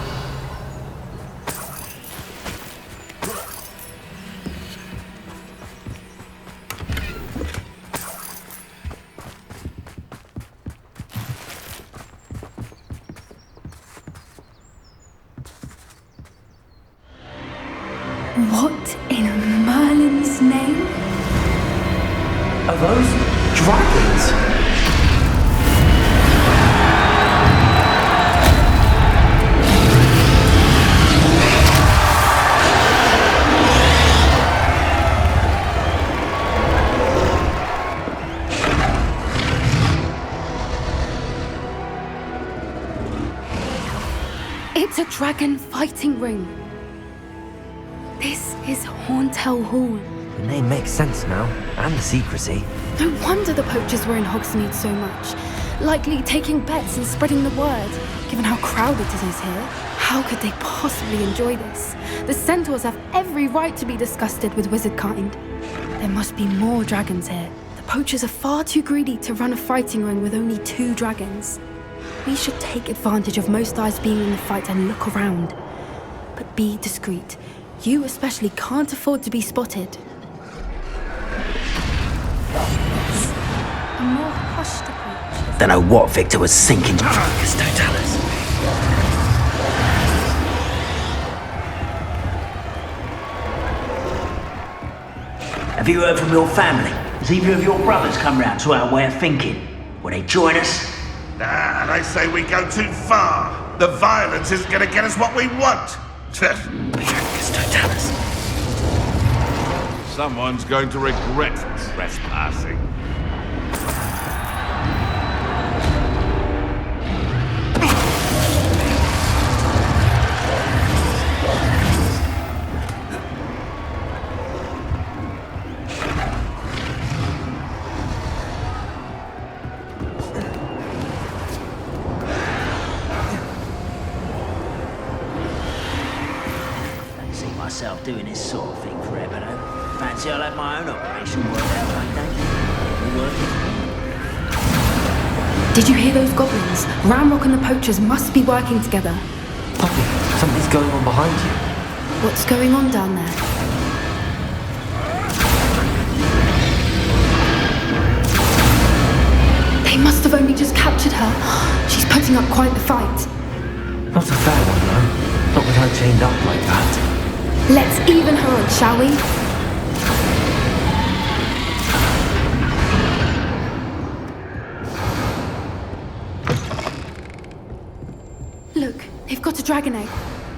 What in Merlin's name? Are those dragons? It's a dragon fighting ring. This is Hauntel Hall. The name makes sense now, and the secrecy. No wonder the poachers were in Hogsmeade so much. Likely taking bets and spreading the word, given how crowded it is here. How could they possibly enjoy this? The centaurs have every right to be disgusted with wizard kind. There must be more dragons here. The poachers are far too greedy to run a fighting ring with only 2 dragons. We should take advantage of most eyes being in the fight and look around. But be discreet. You especially can't afford to be spotted. A more hushed approach. Don't know what Victor was thinking. Totalis. Have you heard from your family? Has either of your brothers come round to our way of thinking? Will they join us? Nah, they say we go too far. The violence isn't going to get us what we want. Someone's going to regret trespassing. myself doing this sort of thing forever, though. Fancy I'll have my own operation worked out one day. Working. Did you hear those goblins? Ramrock and the poachers must be working together. Poppy, something's going on behind you. What's going on down there? They must have only just captured her. She's putting up quite the fight. Not a fair one, though. Not with her chained up like that. Let's even her on, shall we? Look, they've got a dragon egg.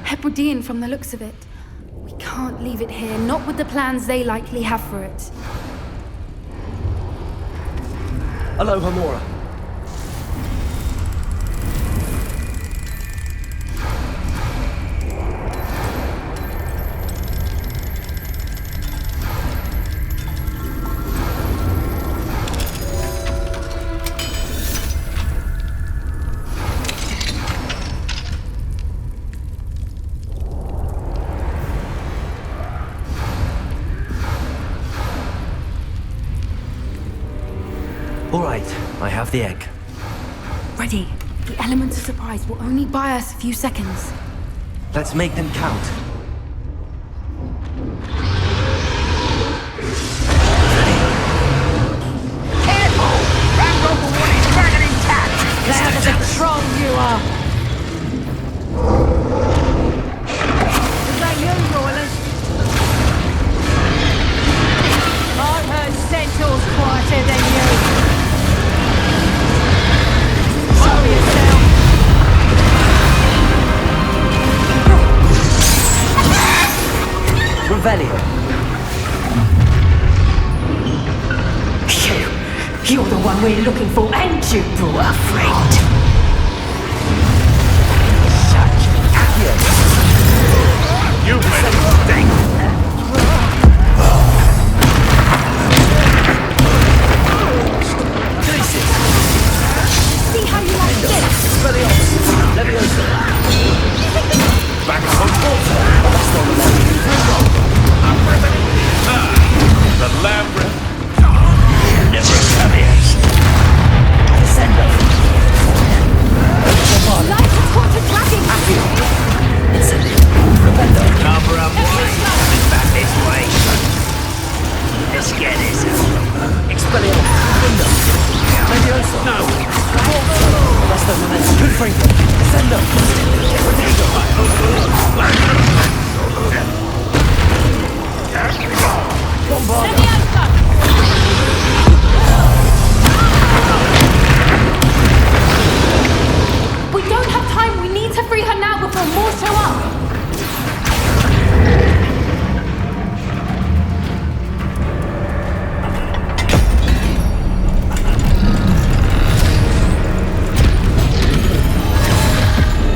Hebridean from the looks of it. We can't leave it here, not with the plans they likely have for it. Hello, Hamora. All right, I have the egg. Ready. The element of surprise will only buy us a few seconds. Let's make them count. Careful! Ramrock will want his dragon intact! Loud as a troll you are! Is that you, Royland? I've heard centaurs quieter than you. Show yourself! Revelio. You're the one we're looking for, ain't you, poor friend? You made a mistake! See how you like this? Back on water! The labyrinth! Never come here! Light a torch of dragging! Cover up wide. Back this way. Let's get this out. Expelliarmus. Leviosa. No! Arresto momentum. Confringo. Descendo. Bombarda. We don't have time. We need to free her now before more show up.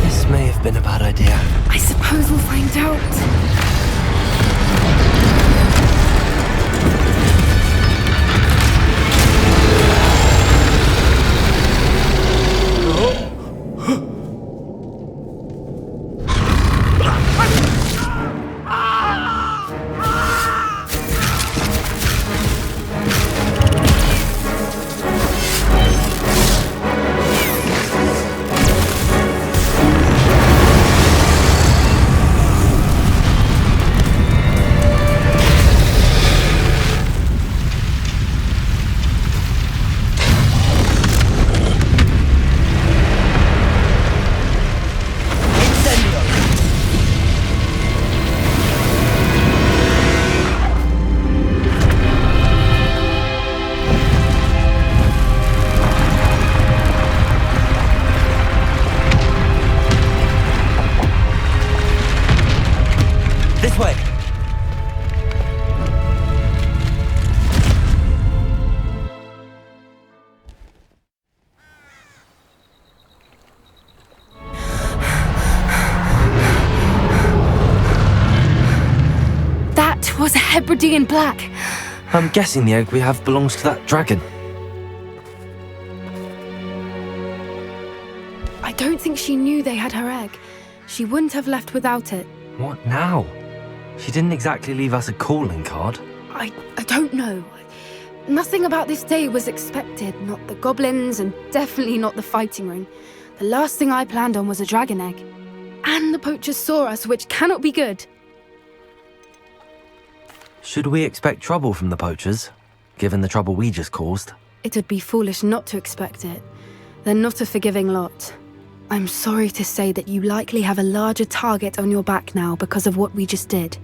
This may have been a bad idea. I suppose we'll find out. This way. That was a Hebridean black. I'm guessing the egg we have belongs to that dragon. I don't think she knew they had her egg. She wouldn't have left without it. What now? She didn't exactly leave us a calling card. I don't know. Nothing about this day was expected. Not the goblins, and definitely not the fighting ring. The last thing I planned on was a dragon egg. And the poachers saw us, which cannot be good. Should we expect trouble from the poachers, given the trouble we just caused? It would be foolish not to expect it. They're not a forgiving lot. I'm sorry to say that you likely have a larger target on your back now because of what we just did.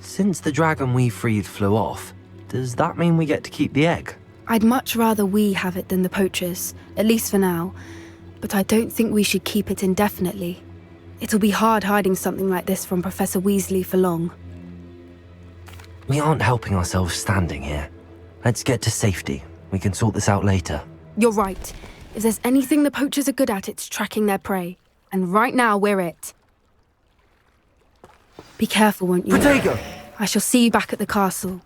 Since the dragon we freed flew off, does that mean we get to keep the egg? I'd much rather we have it than the poachers, at least for now. But I don't think we should keep it indefinitely. It'll be hard hiding something like this from Professor Weasley for long. We aren't helping ourselves standing here. Let's get to safety. We can sort this out later. You're right. If there's anything the poachers are good at, it's tracking their prey. And right now, we're it. Be careful, won't you? Protego! I shall see you back at the castle.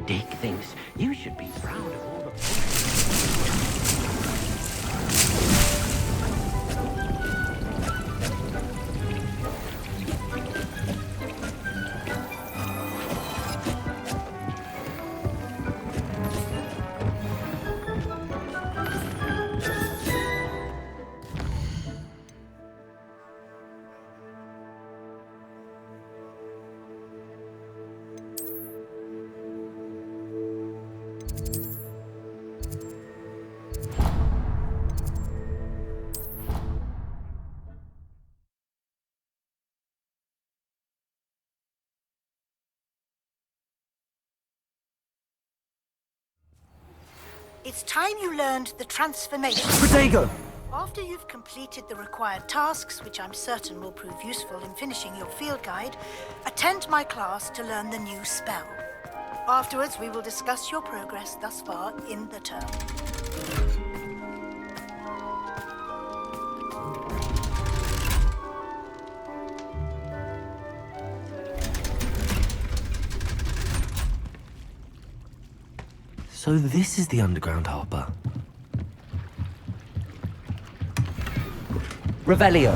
Dick thinks you should be proud of all the... It's time you learned the transformation. Protego! After you've completed the required tasks, which I'm certain will prove useful in finishing your field guide, attend my class to learn the new spell. Afterwards, we will discuss your progress thus far in the term. So this is the underground harbour. Revelio.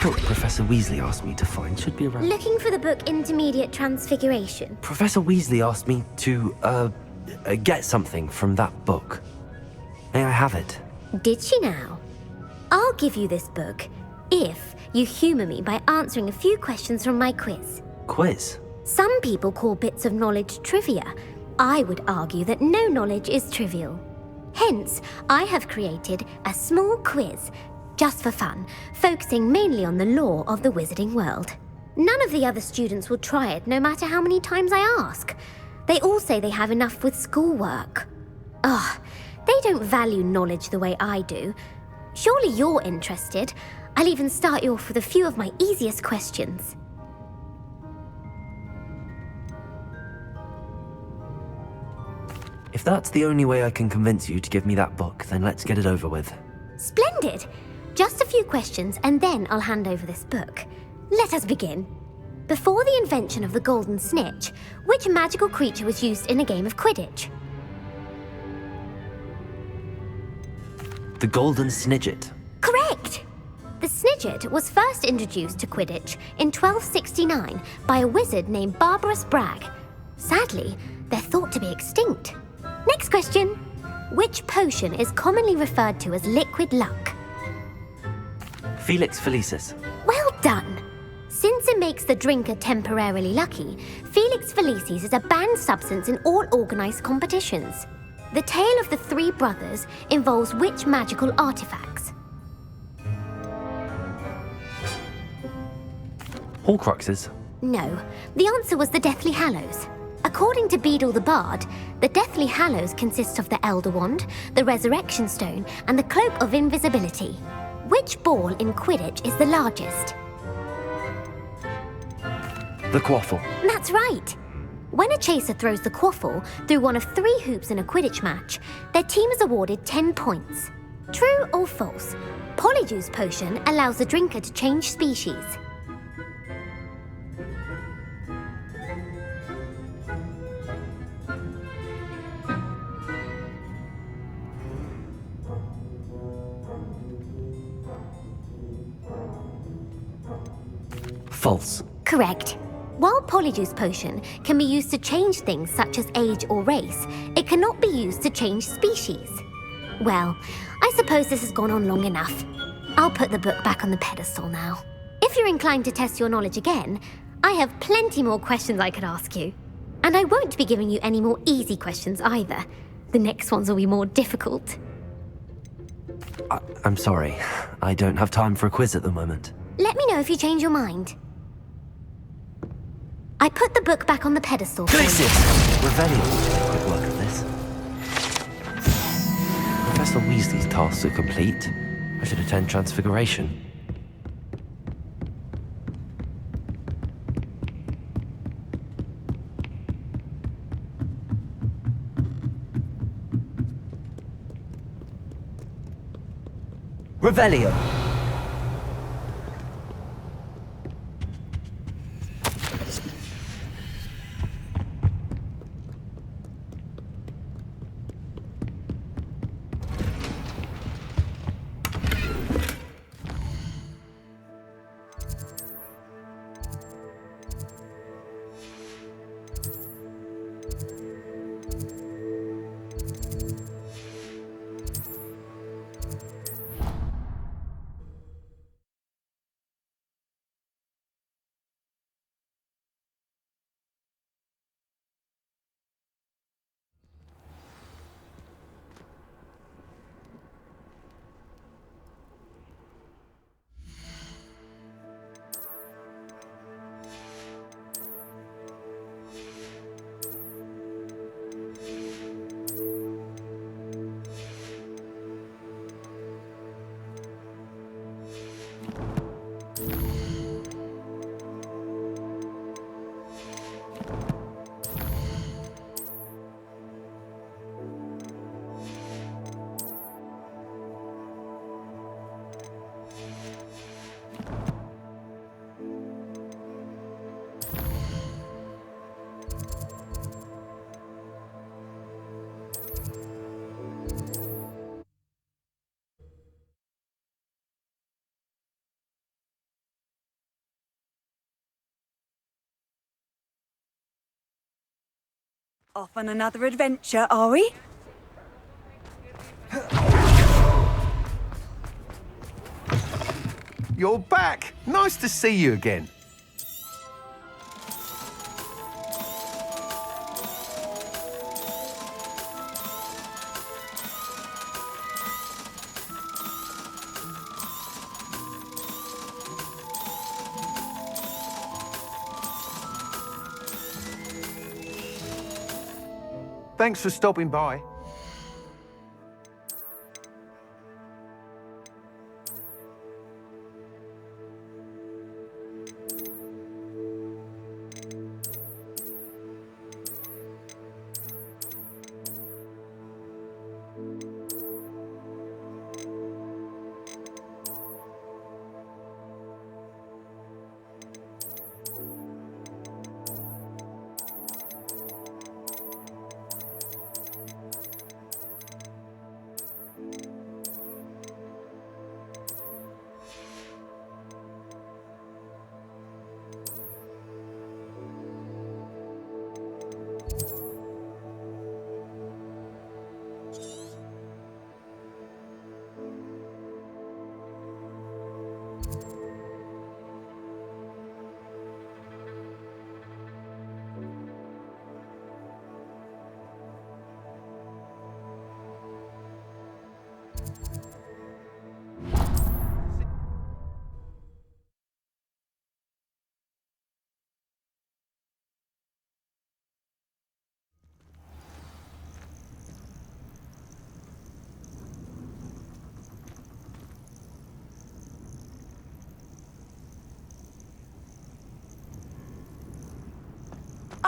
Book Professor Weasley asked me to find should be around... Looking for the book Intermediate Transfiguration. Professor Weasley asked me to, get something from that book. May I have it? Did she now? I'll give you this book if you humour me by answering a few questions from my quiz. Quiz? Some people call bits of knowledge trivia. I would argue that no knowledge is trivial. Hence, I have created a small quiz, just for fun, focusing mainly on the lore of the wizarding world. None of the other students will try it, no matter how many times I ask. They all say they have enough with schoolwork. Ugh, They don't value knowledge the way I do. Surely you're interested. I'll even start you off with a few of my easiest questions. If that's the only way I can convince you to give me that book, then let's get it over with. Splendid! Just a few questions and then I'll hand over this book. Let us begin. Before the invention of the golden snitch, which magical creature was used in a game of Quidditch? The Golden Snidget. Correct! The Snidget was first introduced to Quidditch in 1269 by a wizard named Barbarous Bragg. Sadly, they're thought to be extinct. Next question. Which potion is commonly referred to as liquid luck? Felix Felicis. Well done! Since it makes the drinker temporarily lucky, Felix Felicis is a banned substance in all organized competitions. The tale of the three brothers involves which magical artifacts? Horcruxes. No, the answer was the Deathly Hallows. According to Beadle the Bard, the Deathly Hallows consists of the Elder Wand, the Resurrection Stone, and the Cloak of Invisibility. Which ball in Quidditch is the largest? The Quaffle. That's right. When a chaser throws the quaffle through one of 3 hoops in a Quidditch match, their team is awarded 10 points. True or false? Polyjuice potion allows the drinker to change species. False. Correct. While Polyjuice potion can be used to change things such as age or race, it cannot be used to change species. Well, I suppose this has gone on long enough. I'll put the book back on the pedestal now. If you're inclined to test your knowledge again, I have plenty more questions I could ask you. And I won't be giving you any more easy questions either. The next ones will be more difficult. I'm sorry. I don't have time for a quiz at the moment. Let me know if you change your mind. I put the book back on the pedestal for you. Revelio will take quick work of this. Professor Weasley's tasks are complete. I should attend Transfiguration. Revelio. Off on another adventure, are we? You're back! Nice to see you again. Thanks for stopping by.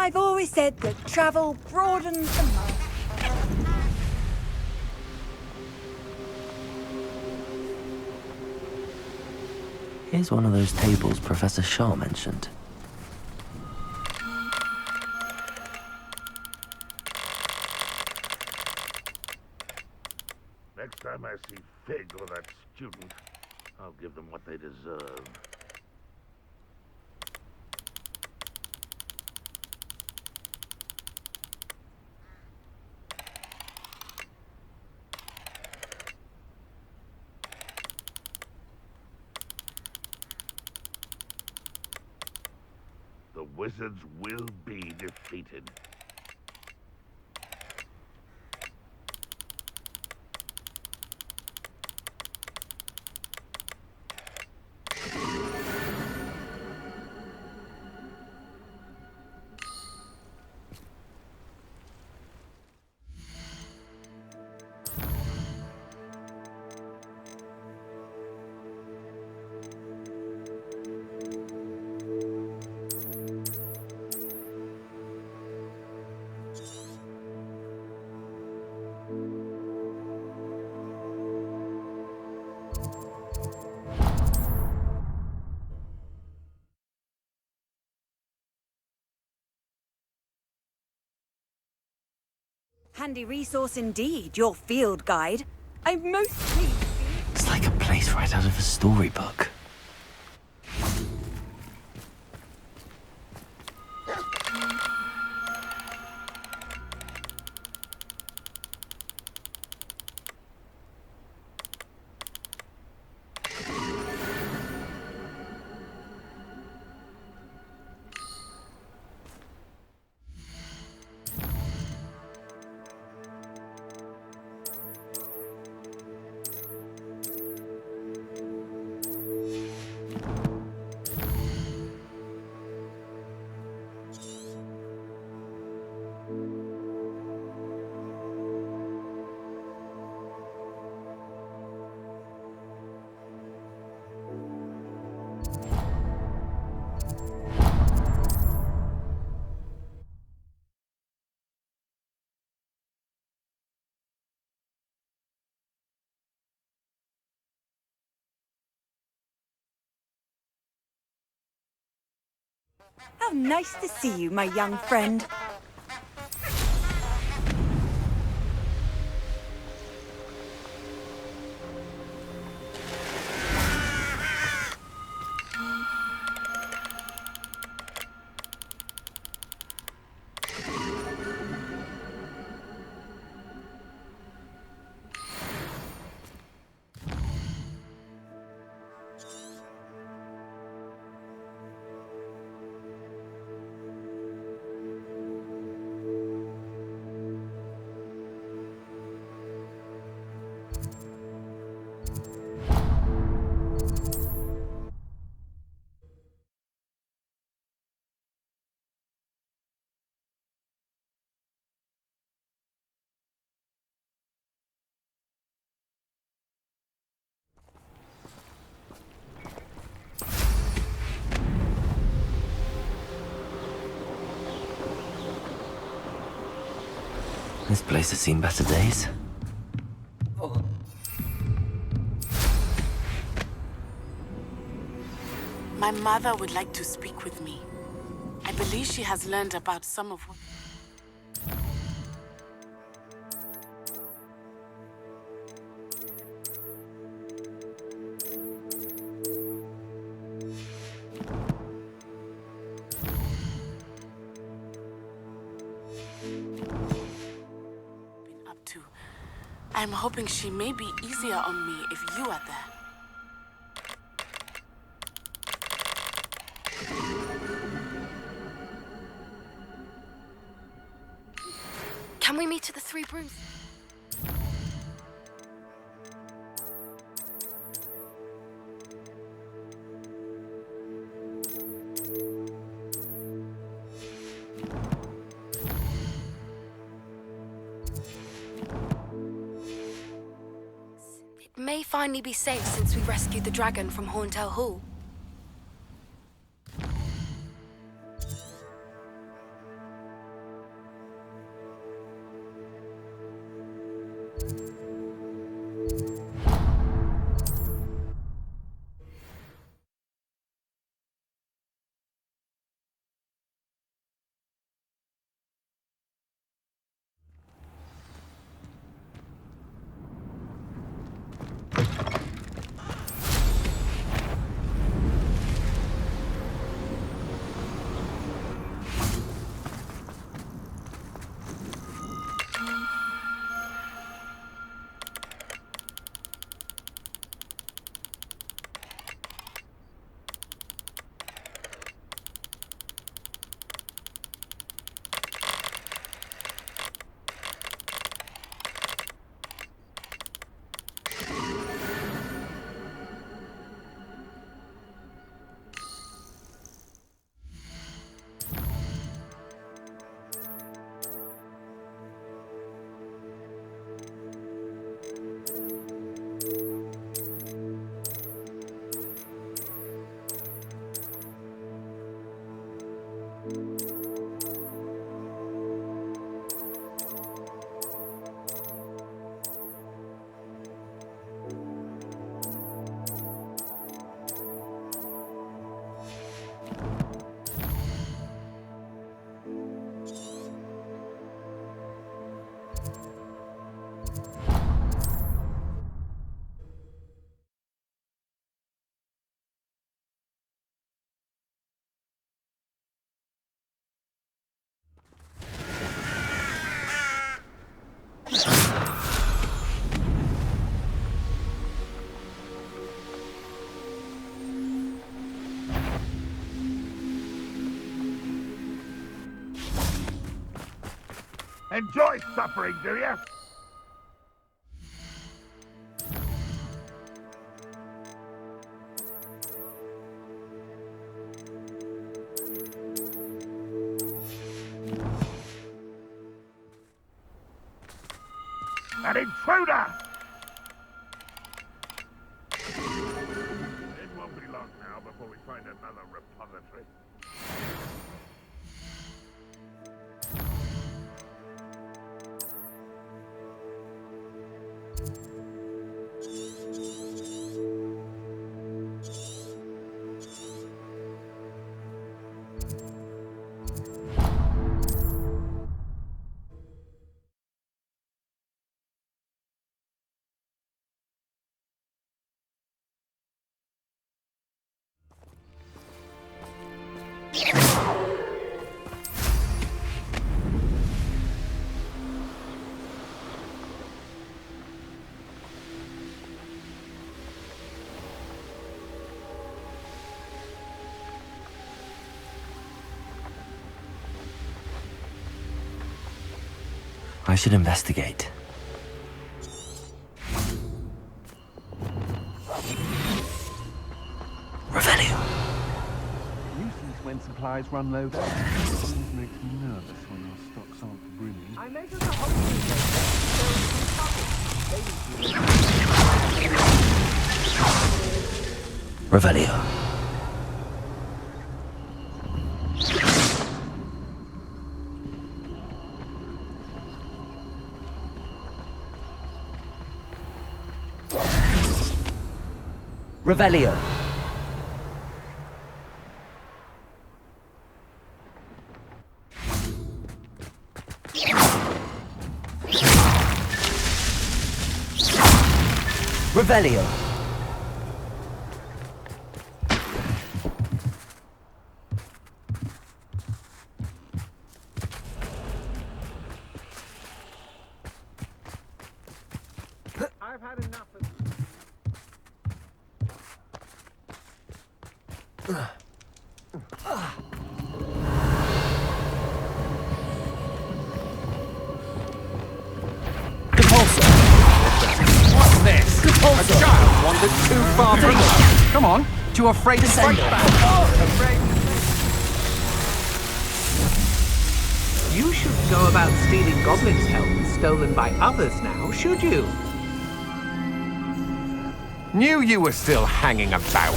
I've always said that travel broadens the mind. Here's one of those tables Professor Shaw mentioned. Next time I see Fig or that student, I'll give them what they deserve. The wizards will be defeated. Handy resource indeed, your field guide. I'm most pleased. It's like a place right out of a storybook. How nice to see you, my young friend. This place has seen better days. My mother would like to speak with me. I believe she has learned about some of what... been up to. I'm hoping she may be easier on me if you are there. Can we meet at the Three Brews? It may finally be safe since we rescued the dragon from Horntail Hall. Enjoy suffering, do you? An intruder! It won't be long now before we find another repository. I should investigate. Revelio. Nuisance when supplies run low down. It makes me nervous when your stocks aren't brimming. I made us a Revelio. Revelio. Revelio. I've had enough of... What's this? A child wandered too far from us. Come on, too afraid to fight back. You shouldn't go about stealing goblins' helmets stolen by others now, should you? Knew you were still hanging about.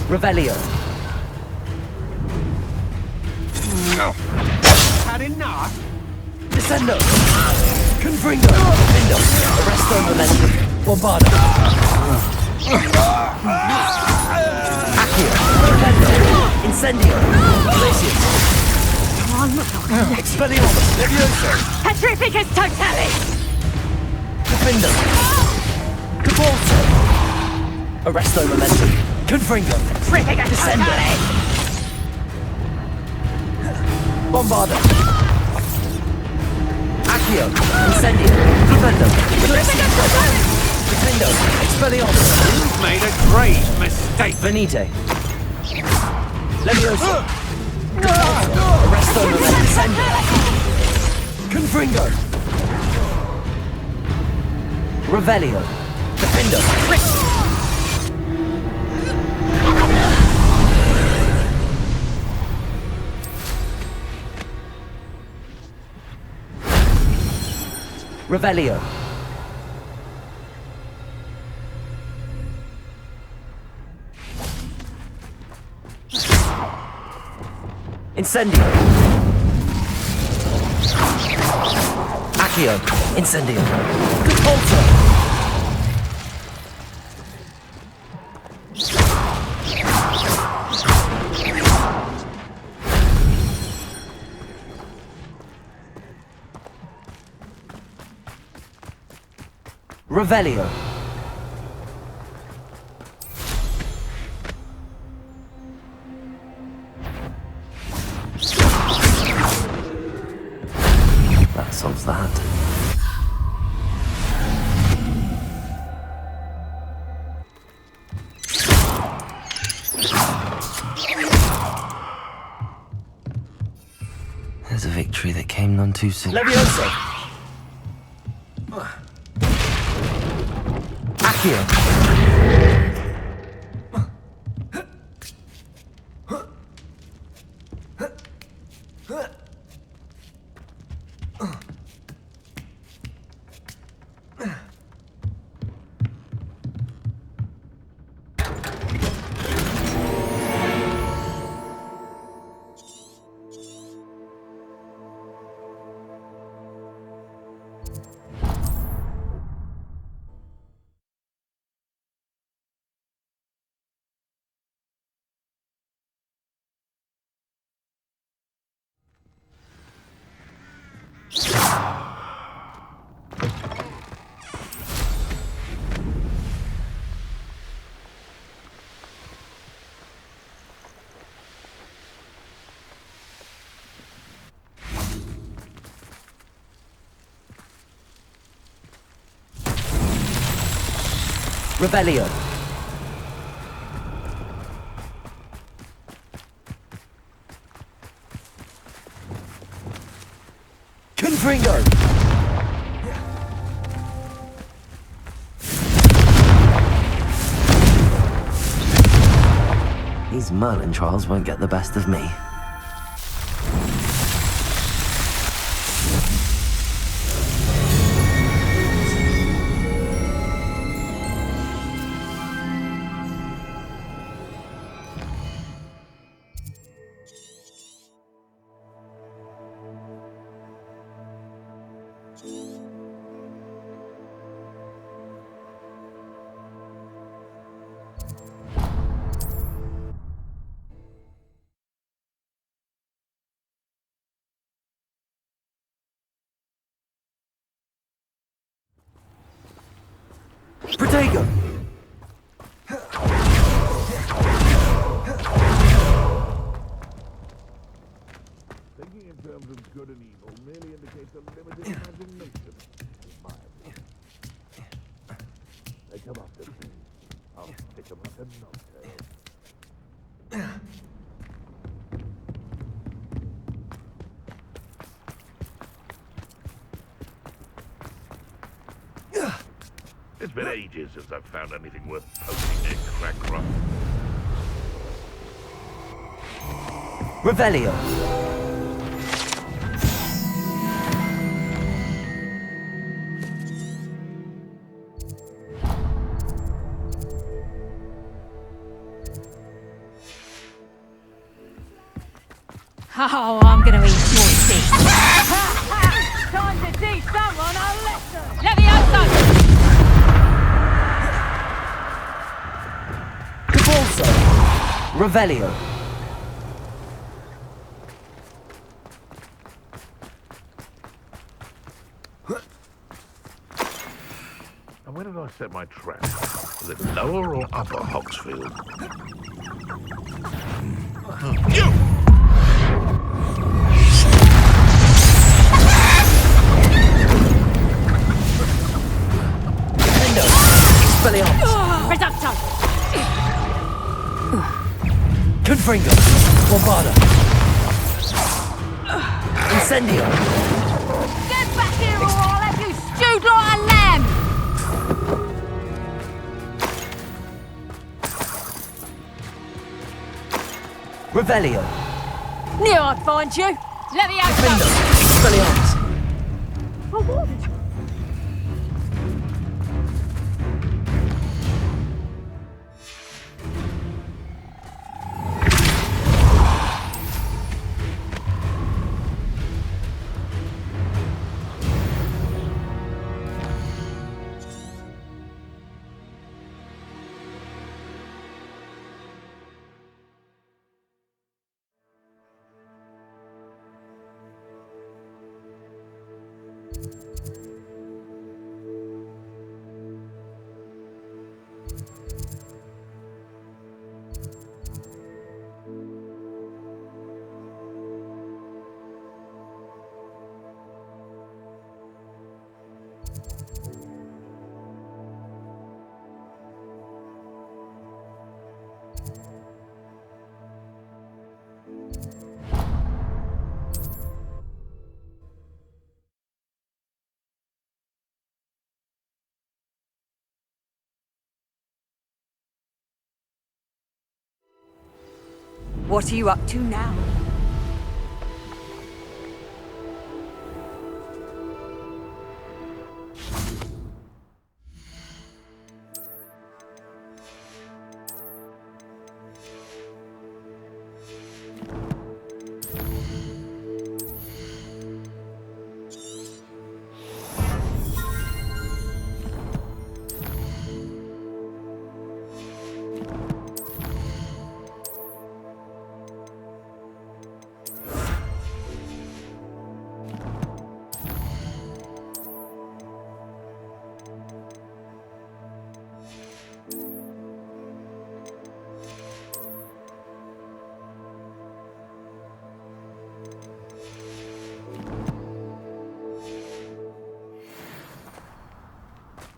Revelio. Had enough? Descendo! Confringo! Defendo! Arresto Momentum! Bombarda! Accio! Protendo! Incendio! Glacius! Come on, look. Expelliarmus! Levioso! Petrificus totale! Defendo! Cabalso! Arresto Momentum! Confringo! Petrificus Descendo! totale! Bombarda! Accio! Incendio! Defendo! Petrificus totale! Defendo! Expelliarmus! You've made a great mistake. Venite! Levioso! Arresto Momentum! Descendo! Confringo! Revelio! Defendo! Revelio! Incendio! Accio! Incendio! Compulso! Revelio! That solves that. There's a victory that came none too soon. Levioso! Accio! Revelio! Confringo! These Merlin trials won't get the best of me. Protego! Thinking in terms of good and evil merely indicates a limited imagination. They come after me. I'll stick them up a nutshell. It's been ages since I've found anything worth poking their crack rock. Revelio! Oh, I'm gonna eat your dick. Time to teach someone a lesson! Levioso! Cabalso! Revelio! And where did I set my trap? Was it lower or upper Hogsfield? You! Expelliarmus! Reducto! Confringo! Bombarda! Incendio! Get back here or I'll have you stewed like a lamb! Revelio! Knew I'd find you! Levioso! Expelliarmus! Oh, what? What are you up to now?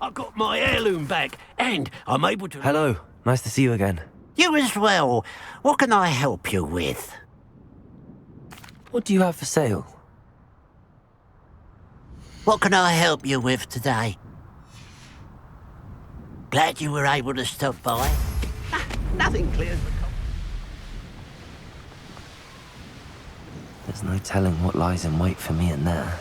I got my heirloom back, and I'm able to... Hello, nice to see you again. You as well. What can I help you with? What do you have for sale? What can I help you with today? Glad you were able to stop by. Nothing clears the... There's no telling what lies in wait for me in there.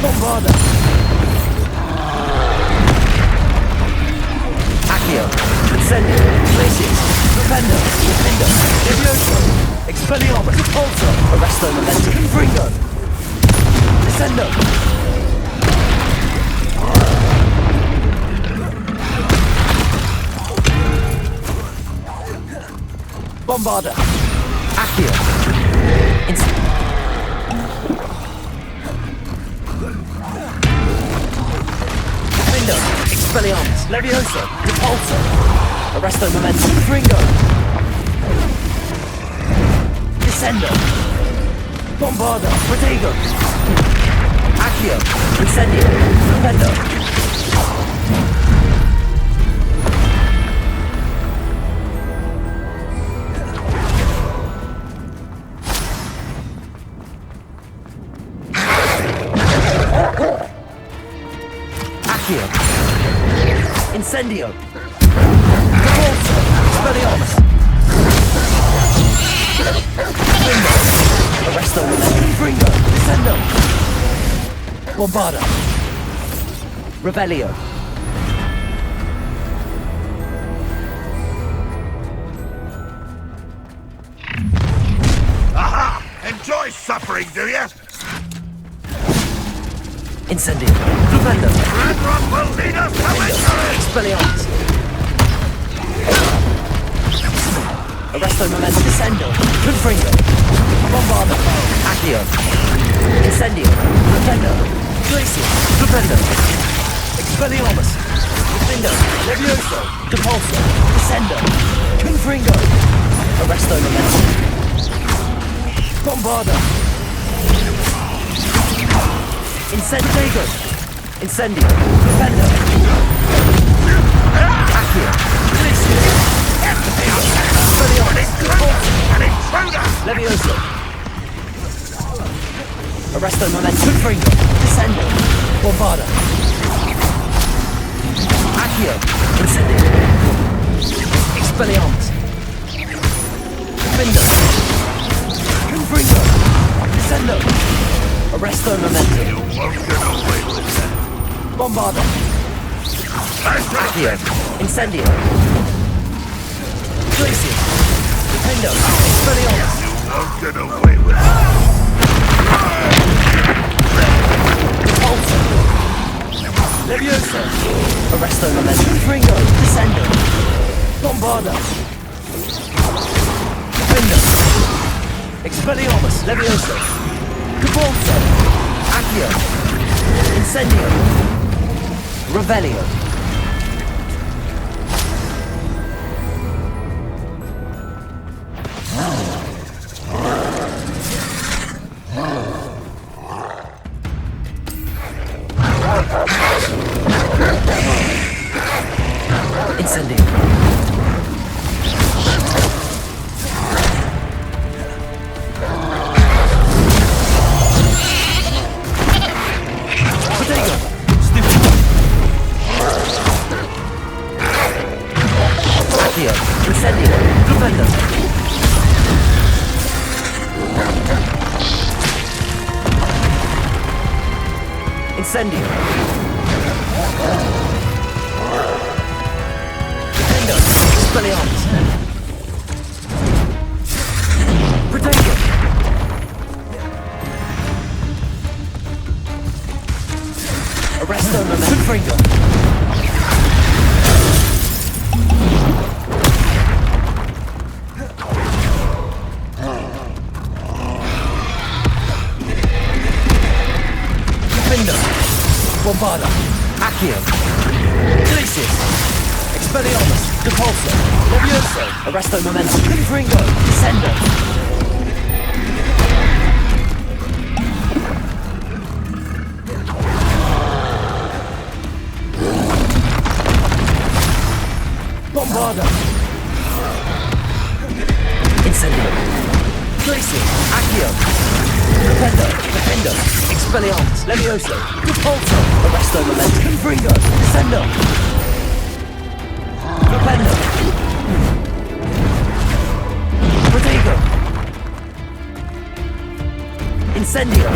Bombarda! Accio! Incendio! Glacius! Rependo! Rependo! Levioso! Expelliarmus! Repulso! Arresto Memento! Confringo! Descendo! Bombarda! Accio! Expelliarmus, Levioso, Repulso, Arresto Momentum, Fringo, Descendo, Bombarda! Protego! Accio! Incendio! Flipendo! Accio! Incendio! Repulso! Expelliarmus! Arresto! Fringo! Descendo! Bombarda! Revelio! Aha! Enjoy suffering, do you? Incendio! Flipendo! Red Rock will lead us to victory! Expelliarmus! Arresto Momento! Descendo! Confringo! Bombarda! Accio! Incendio! Flipendo! Glacier! Flipendo! Expelliarmus! Defendo! Levioso! Depulso! Descendo! Confringo! Arresto Momento! Bombarda! Incendio! Incendio! Flipendo! Accio! Glacier! Levioso! Arresto Momento! Confringo! Descendo! Bombarda! Accio! Incendio! Expelliarmus! Defendo! Confringo! Descendo! Arresto Momento! You won't get away with that. Bombarda! Accio! Incendio! Glacier! Defendo! Expelliarmus! You won't get away with that. Repulso! Levioso! Arresto Momento! Confringo! Descendo! Bombarda! Defendo! Expelliarmus! Levioso! Repulso! Accio! Incendio! Revelio! Incendio! Protego! Stupid! Accio! Incendio! Flipendo! Incendio! Defendo! Expelliarmus! Protego! Arresto Momento! Confringo! Defendo! Bombarda! Accio! Glacier! Expelliarmus! Depulso! Levioso! Arresto Momento! Confringo! Descendo! Bombarda! Incendio! Glacier! Accio! Defendo! Defendo! Expelliarmus! Levioso! Depulso! Arresto Momento! Confringo! Descendo! Defendo! Protego! Incendio!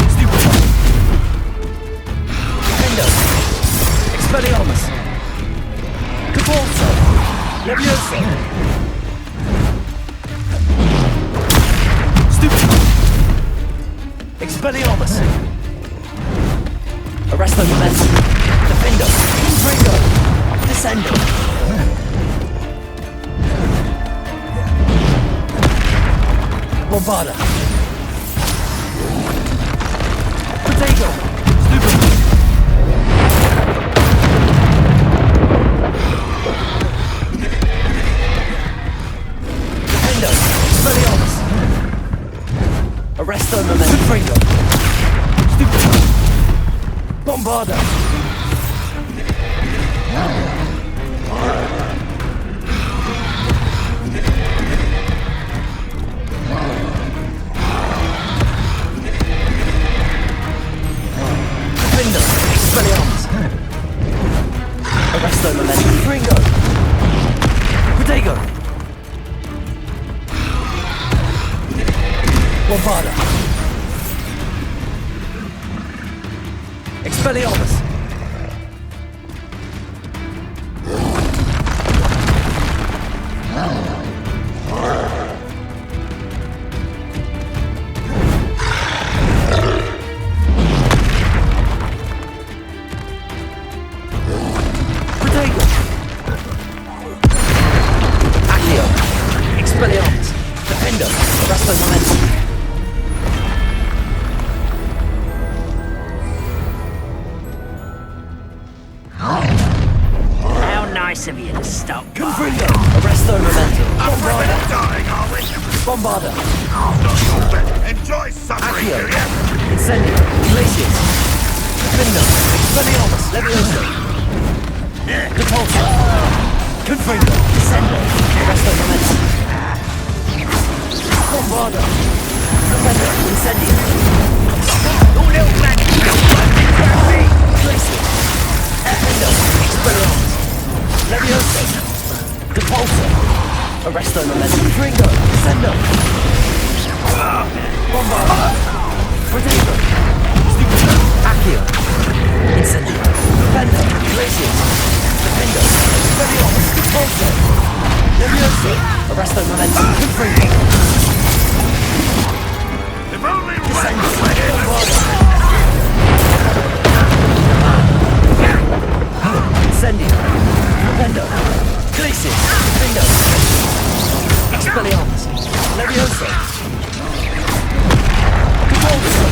Stupid! Defendo! Expelliarmus! Depulso! Levioso! Stupid! Expelliarmus! Arresto Momento! Defendo! Confringo! Descendo! Bombarda! Protego! Stupid! Defendo! Fringo! Protego! Bombarda! Expelliarmus! Of you to stop. Confringo! Arresto Memento! Bombarda! Dying, are we? Bombarda! Enjoy suffering, Accio! do ya? Incendio! Glacius! Findo! Expelliarmus! Levioso! Depulso! Confringo! Descendo! Arresto Memento! Bombarda! Defendo! Incendio! You little man! Glacius! Findo! Expelliarmus! Levioso! Depulso! Arresto Memento! Fringo! Descendo! Bombarda! Protego! Stupido! Accio! Incendio! Defendo! Glacius! Defendo! Expelliarmus! Depulso! Levioso! Arresto Memento! Fringo! If only Descendo! Bombarda! Incendio! Defendo! Glacius! Defendo! Expelliarmus! Levioso! Depulso!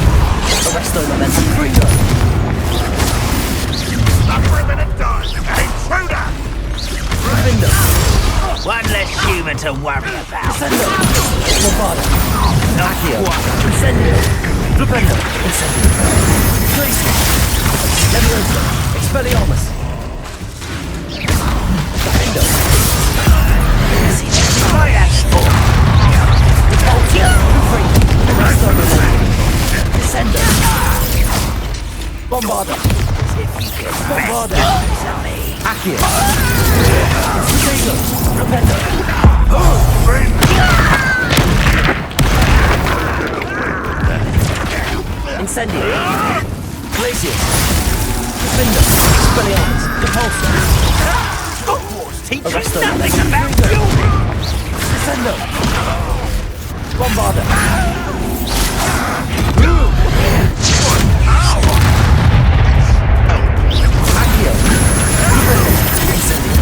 Arresto Memento! Fringo! Not for a minute, done. Intruder! Defendo! One less human to worry about. Descendo! Bombarda! Accio! Incendio! Defendo! Incendio! Glacius! Levioso! Expelliarmus! Defendo! Try that sport. Depulso! Fringo! Arresto Memento! Descendo! Bombarda! Bombarda! Accio! Protego! Defendo! Incendio! Glacius! Defendo! Expelliarmus! Depulso! Arresto! Nothing about you! Descendo! Bombarda! Accio! Incendio!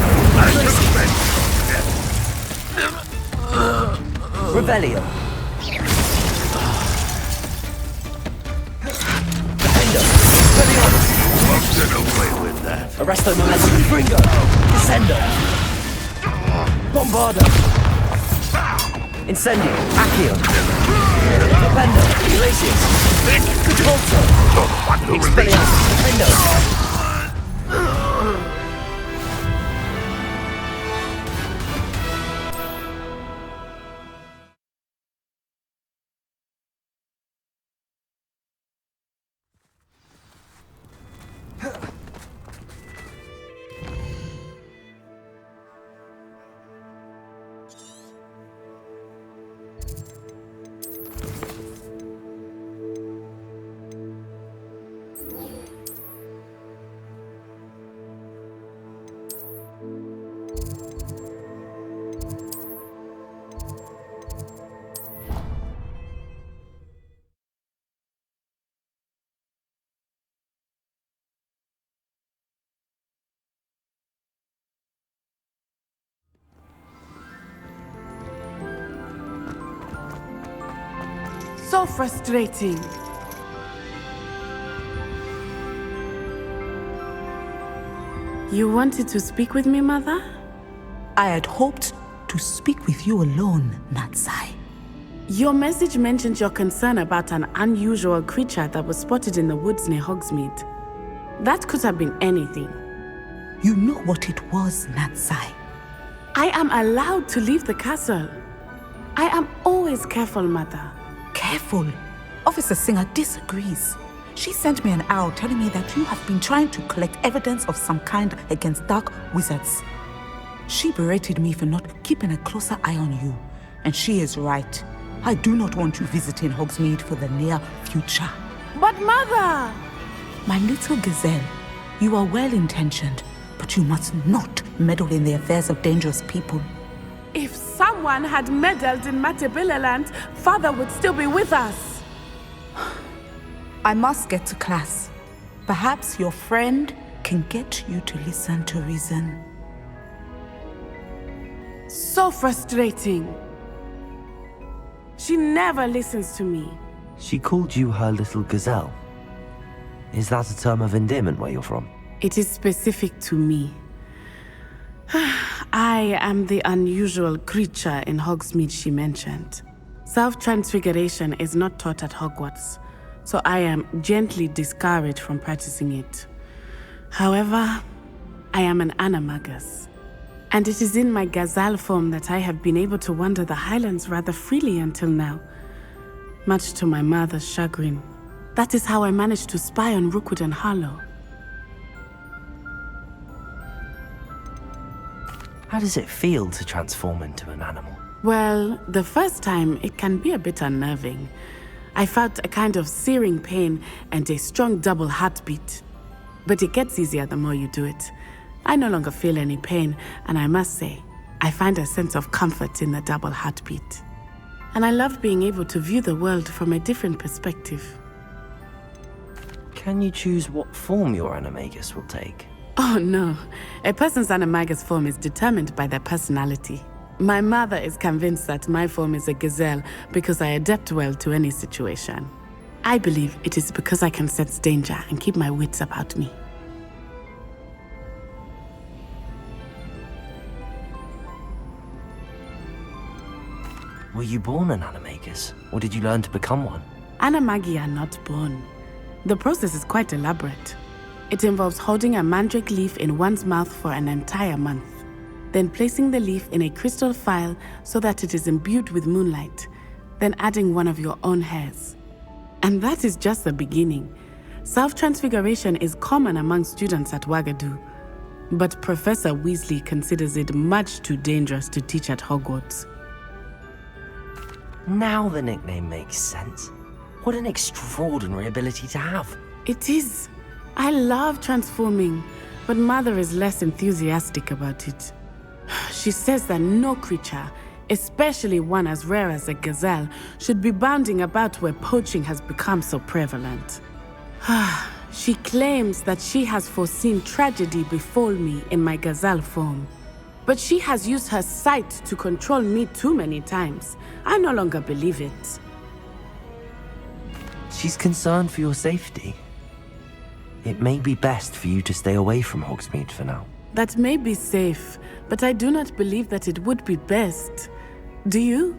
Rebellion! Defendo! Expelliarmus! Get away with that. Arresto Memento! Fringo! Descendo! Bombarda! Incendio! Accio! Defendo! Glacius! Depulso! Expelliarmus! Defendo! So frustrating. You wanted to speak with me, Mother? I had hoped to speak with you alone, Natsai. Your message mentioned your concern about an unusual creature that was spotted in the woods near Hogsmeade. That could have been anything. You know what it was, Natsai. I am allowed to leave the castle. I am always careful, Mother. Careful. Officer Singer disagrees. She sent me an owl telling me that you have been trying to collect evidence of some kind against dark wizards. She berated me for not keeping a closer eye on you, and she is right. I do not want you visiting Hogsmeade for the near future. But Mother! My little gazelle, you are well-intentioned, but you must not meddle in the affairs of dangerous people. If someone had meddled in Matabeleland, Father would still be with us. I must get to class. Perhaps your friend can get you to listen to reason. So frustrating. She never listens to me. She called you her little gazelle. Is that a term of endearment where you're from? It is specific to me. I am the unusual creature in Hogsmeade she mentioned. Self-transfiguration is not taught at Hogwarts, so I am gently discouraged from practicing it. However, I am an animagus, and it is in my gazelle form that I have been able to wander the Highlands rather freely until now, much to my mother's chagrin. That is how I managed to spy on Rookwood and Harlow. How does it feel to transform into an animal? Well, the first time it can be a bit unnerving. I felt a kind of searing pain and a strong double heartbeat. But it gets easier the more you do it. I no longer feel any pain, and I must say, I find a sense of comfort in the double heartbeat. And I love being able to view the world from a different perspective. Can you choose what form your animagus will take? Oh no, a person's animagus form is determined by their personality. My mother is convinced that my form is a gazelle because I adapt well to any situation. I believe it is because I can sense danger and keep my wits about me. Were you born an animagus, or did you learn to become one? Animagi are not born. The process is quite elaborate. It involves holding a mandrake leaf in one's mouth for an entire month, then placing the leaf in a crystal phial so that it is imbued with moonlight, then adding one of your own hairs. And that is just the beginning. Self-transfiguration is common among students at Wagadu, but Professor Weasley considers it much too dangerous to teach at Hogwarts. Now the nickname makes sense. What an extraordinary ability to have. It is. I love transforming, but Mother is less enthusiastic about it. She says that no creature, especially one as rare as a gazelle, should be bounding about where poaching has become so prevalent. She claims that she has foreseen tragedy befall me in my gazelle form. But she has used her sight to control me too many times. I no longer believe it. She's concerned for your safety. It may be best for you to stay away from Hogsmeade for now. That may be safe, but I do not believe that it would be best. Do you?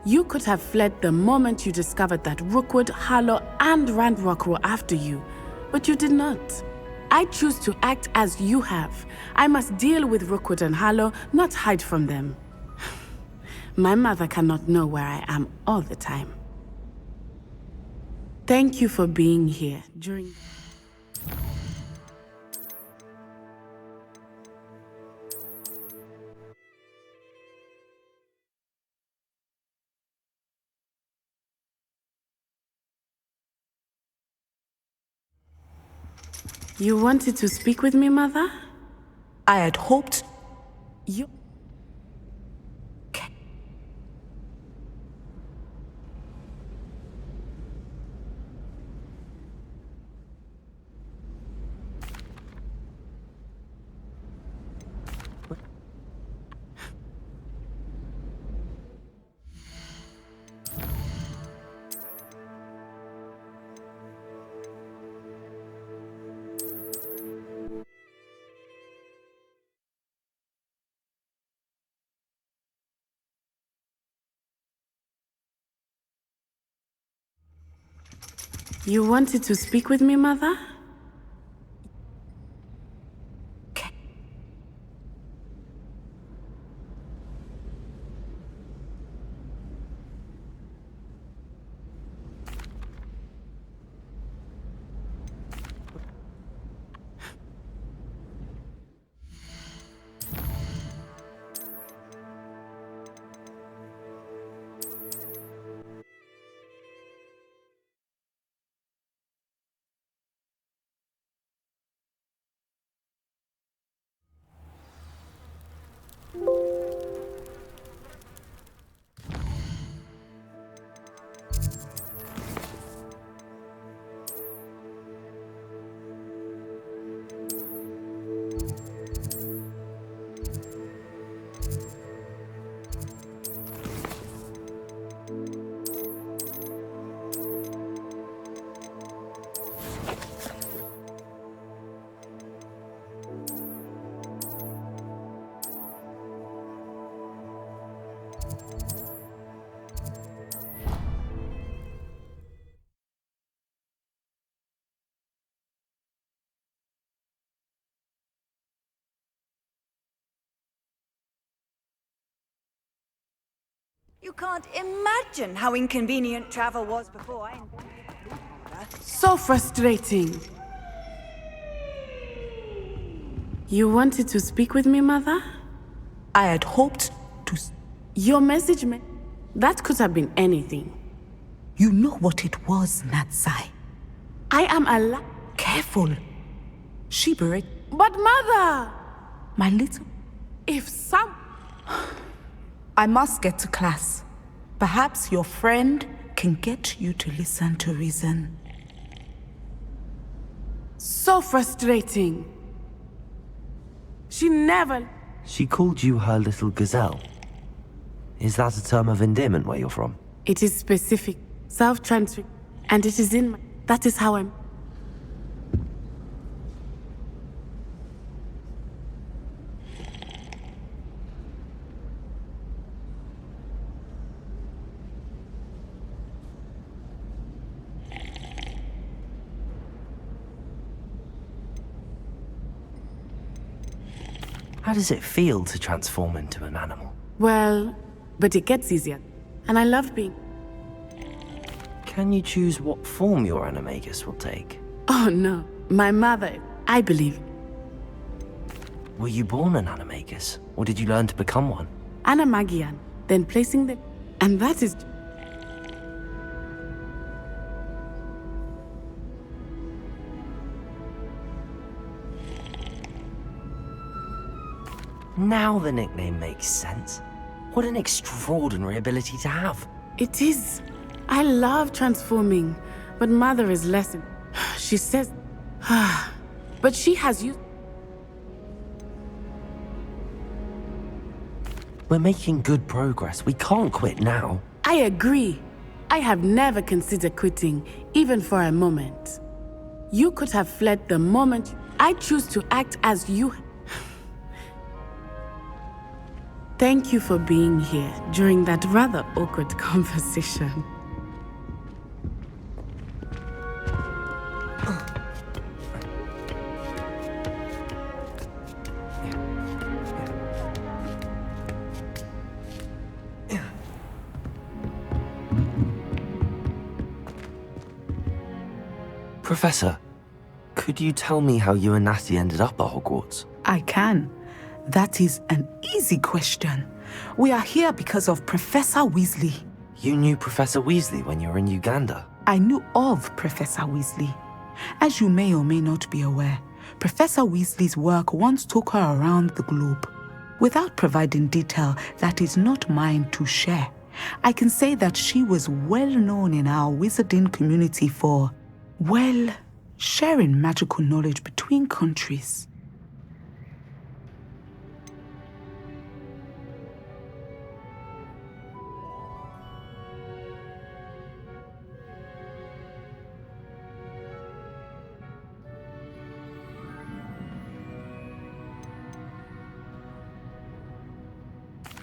You could have fled the moment you discovered that Rookwood, Harlow, and Ranrock were after you, but you did not. I choose to act as you have. I must deal with Rookwood and Harlow, not hide from them. My mother cannot know where I am all the time. Thank you for being here during... You wanted to speak with me, Mother? I had hoped... You... You wanted to speak with me, Mother? You can't imagine how inconvenient travel was before I invented the So frustrating. You wanted to speak with me, Mother? I had hoped to... Your message meant... That could have been anything. You know what it was, Natsai. I am alive. Careful. She berated... But Mother! My little... If some... I must get to class. Perhaps your friend can get you to listen to reason. So frustrating. She never... She called you her little gazelle. Is that a term of endearment where you're from? It is specific, self-transferring, and it is in my... That is how I'm... How does it feel to transform into an animal? Well, but it gets easier. And I love being... Can you choose what form your animagus will take? Oh no, my mother, I believe. Were you born an animagus, or did you learn to become one? Animagian, then placing the... And that is... Now the nickname makes sense. What an extraordinary ability to have. It is. I love transforming, but Mother is less... She says... But she has used... We're making good progress. We can't quit now. I agree. I have never considered quitting, even for a moment. You could have fled the moment I choose to act as you... Thank you for being here during that rather awkward conversation. Professor, could you tell me how you and Natty ended up at Hogwarts? I can. That is an easy question. We are here because of Professor Weasley. You knew Professor Weasley when you were in Uganda? I knew of Professor Weasley. As you may or may not be aware, Professor Weasley's work once took her around the globe. Without providing detail that is not mine to share, I can say that she was well known in our wizarding community for, well, sharing magical knowledge between countries.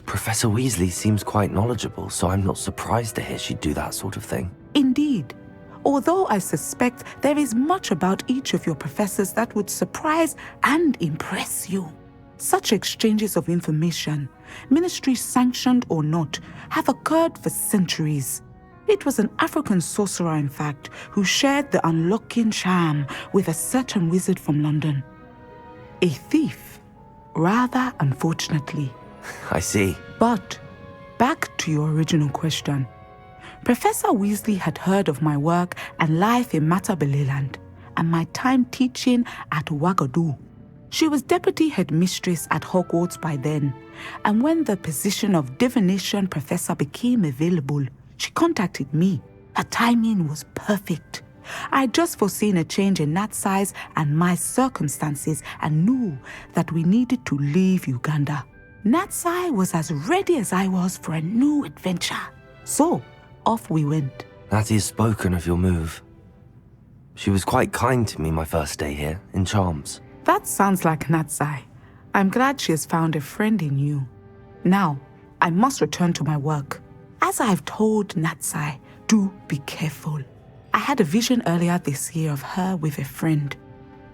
Professor Weasley seems quite knowledgeable, so I'm not surprised to hear she'd do that sort of thing. Indeed. Although I suspect there is much about each of your professors that would surprise and impress you. Such exchanges of information, ministry sanctioned or not, have occurred for centuries. It was an African sorcerer, in fact, who shared the unlocking charm with a certain wizard from London. A thief, rather unfortunately. I see. But, back to your original question. Professor Weasley had heard of my work and life in Matabeleland, and my time teaching at Wagadu. She was deputy headmistress at Hogwarts by then, and when the position of divination professor became available, she contacted me. Her timing was perfect. I had just foreseen a change in Nat's size and my circumstances and knew that we needed to leave Uganda. Natsai was as ready as I was for a new adventure. So, off we went. Natty has spoken of your move. She was quite kind to me my first day here, in Charms. That sounds like Natsai. I'm glad she has found a friend in you. Now, I must return to my work. As I've told Natsai, do be careful. I had a vision earlier this year of her with a friend,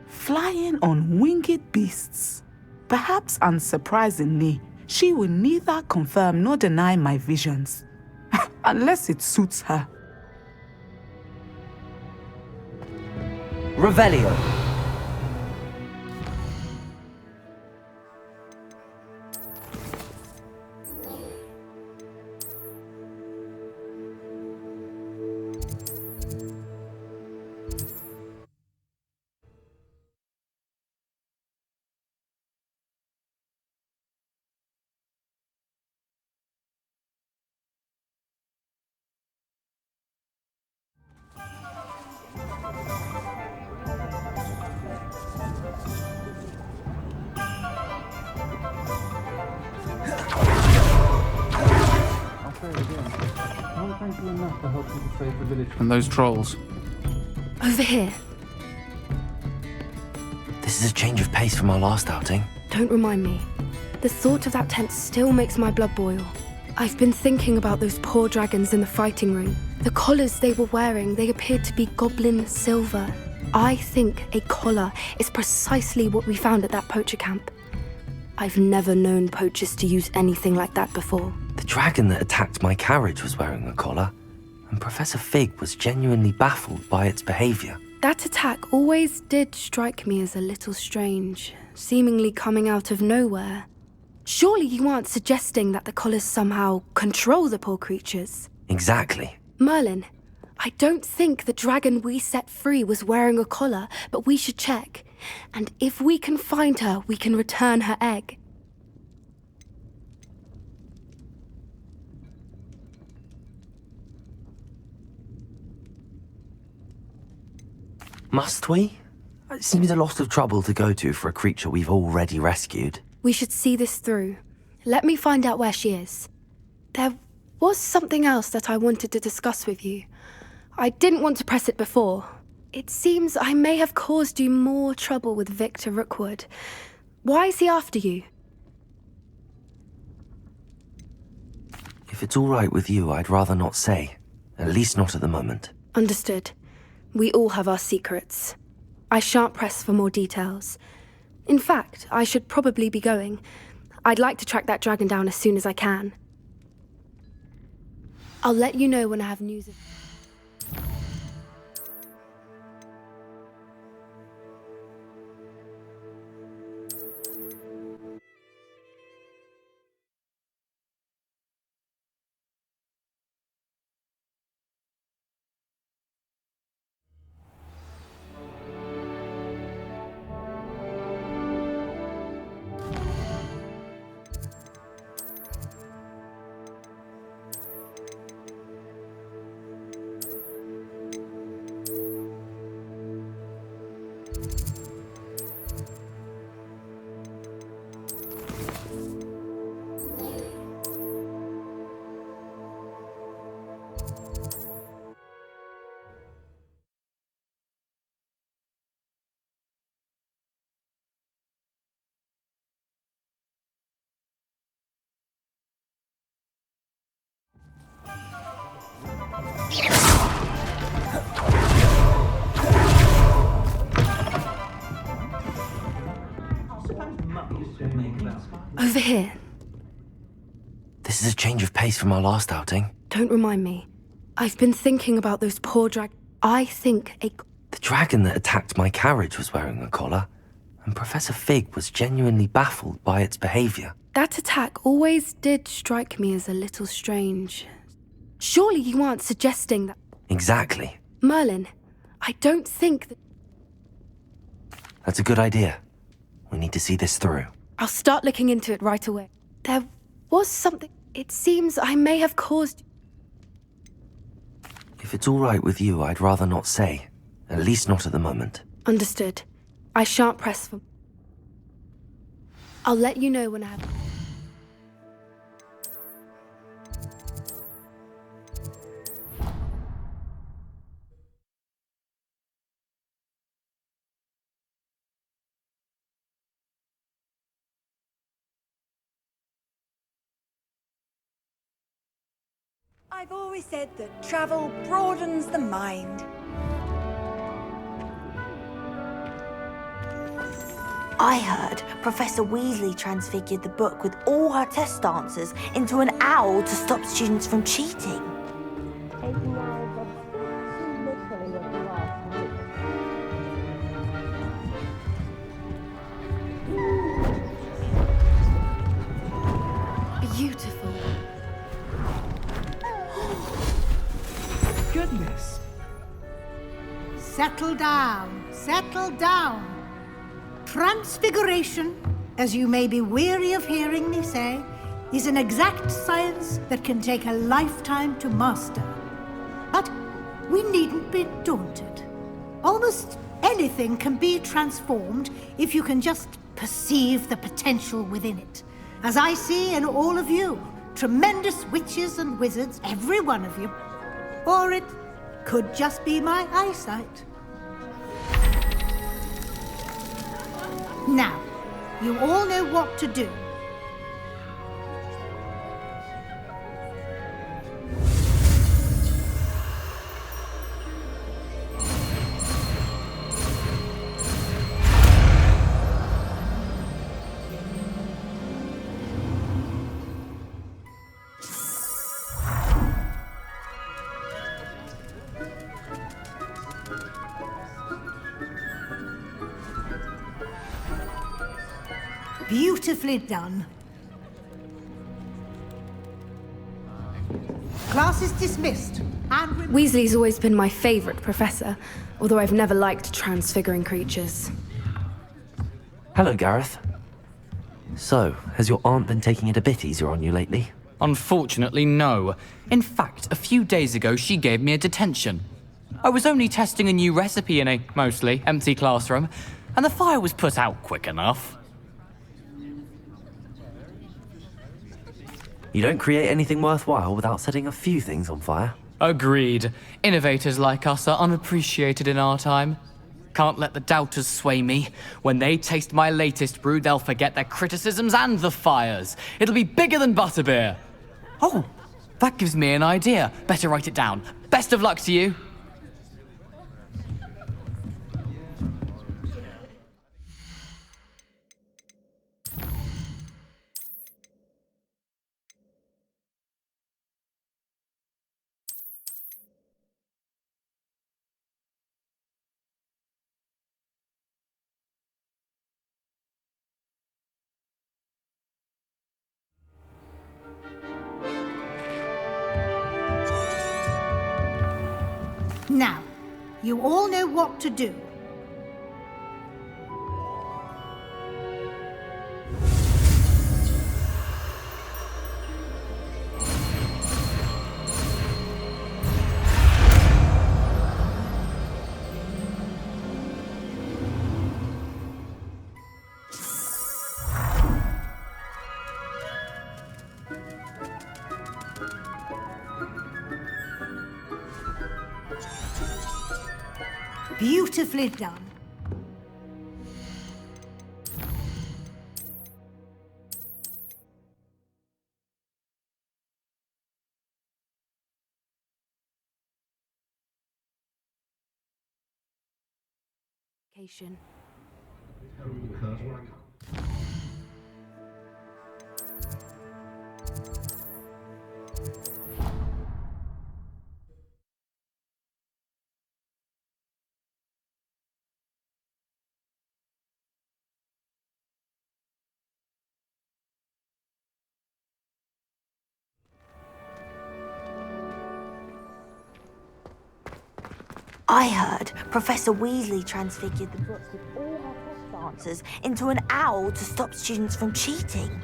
flying on winged beasts. Perhaps unsurprisingly, she will neither confirm nor deny my visions. Unless it suits her. Revelio. And those trolls. Over here. This is a change of pace from our last outing. Don't remind me. The thought of that tent still makes my blood boil. I've been thinking about those poor dragons in the fighting ring. The collars they were wearing, they appeared to be goblin silver. I think a collar is precisely what we found at that poacher camp. I've never known poachers to use anything like that before. The dragon that attacked my carriage was wearing a collar, and Professor Fig was genuinely baffled by its behavior. That attack always did strike me as a little strange, seemingly coming out of nowhere. Surely you aren't suggesting that the collars somehow control the poor creatures? Exactly. Merlin, I don't think the dragon we set free was wearing a collar, but we should check. And if we can find her, we can return her egg. Must we? It seems a lot of trouble to go to for a creature we've already rescued. We should see this through. Let me find out where she is. There was something else that I wanted to discuss with you. I didn't want to press it before. It seems I may have caused you more trouble with Victor Rookwood. Why is he after you? If it's all right with you, I'd rather not say. At least not at the moment. Understood. We all have our secrets. I shan't press for more details. In fact, I should probably be going. I'd like to track that dragon down as soon as I can. I'll let you know when I have news of... Over here. This is a change of pace from our last outing. Don't remind me. I've been thinking about those poor I think a... The dragon that attacked my carriage was wearing a collar, and Professor Fig was genuinely baffled by its behavior. That attack always did strike me as a little strange. Surely you aren't suggesting that... Exactly. Merlin, I don't think that... That's a good idea. We need to see this through. I'll start looking into it right away. There was something... It seems I may have caused... If it's all right with you, I'd rather not say. At least not at the moment. Understood. I shan't press for... I'll let you know when I have... I've always said that travel broadens the mind. I heard Professor Weasley transfigured the book with all her test answers into an owl to stop students from cheating. Beautiful. Goodness. Settle down, settle down. Transfiguration, as you may be weary of hearing me say, is an exact science that can take a lifetime to master. But we needn't be daunted. Almost anything can be transformed if you can just perceive the potential within it. As I see in all of you, tremendous witches and wizards, every one of you. Or it could just be my eyesight. Now, you all know what to do. Beautifully done. Class is dismissed. And Weasley's always been my favourite professor, although I've never liked transfiguring creatures. Hello, Gareth. So, has your aunt been taking it a bit easier on you lately? Unfortunately, no. In fact, a few days ago, she gave me a detention. I was only testing a new recipe in a mostly empty classroom, and the fire was put out quick enough. You don't create anything worthwhile without setting a few things on fire. Agreed. Innovators like us are unappreciated in our time. Can't let the doubters sway me. When they taste my latest brew, they'll forget their criticisms and the fires. It'll be bigger than butterbeer. Oh, that gives me an idea. Better write it down. Best of luck to you. now, you all know what to do. Beautifully done. I heard Professor Weasley transfigured the book with all her test answers into an owl to stop students from cheating.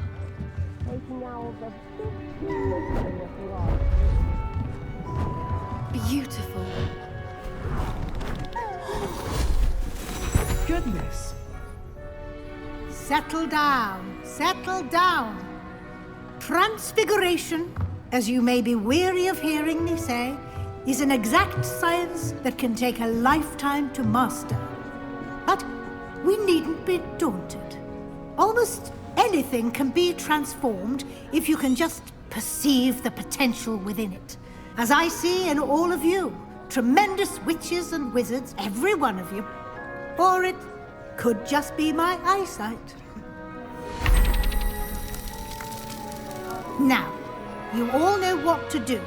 Beautiful. Goodness. Settle down, settle down. Transfiguration, as you may be weary of hearing me say, is an exact science that can take a lifetime to master. But we needn't be daunted. Almost anything can be transformed if you can just perceive the potential within it. As I see in all of you, tremendous witches and wizards, every one of you. Or it Could just be my eyesight. Now, you all know what to do.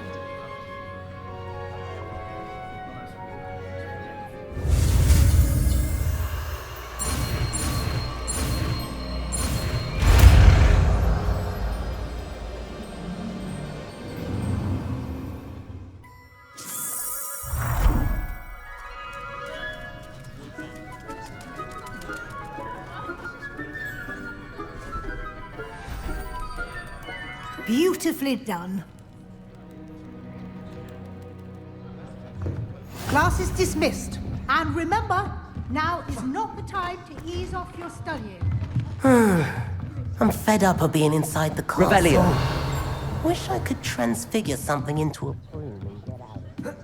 Beautifully done. Class is dismissed. And remember, now is not the time to ease off your studying. I'm fed up of being inside the castle. Revelio. Wish I could transfigure something into a plume and get out.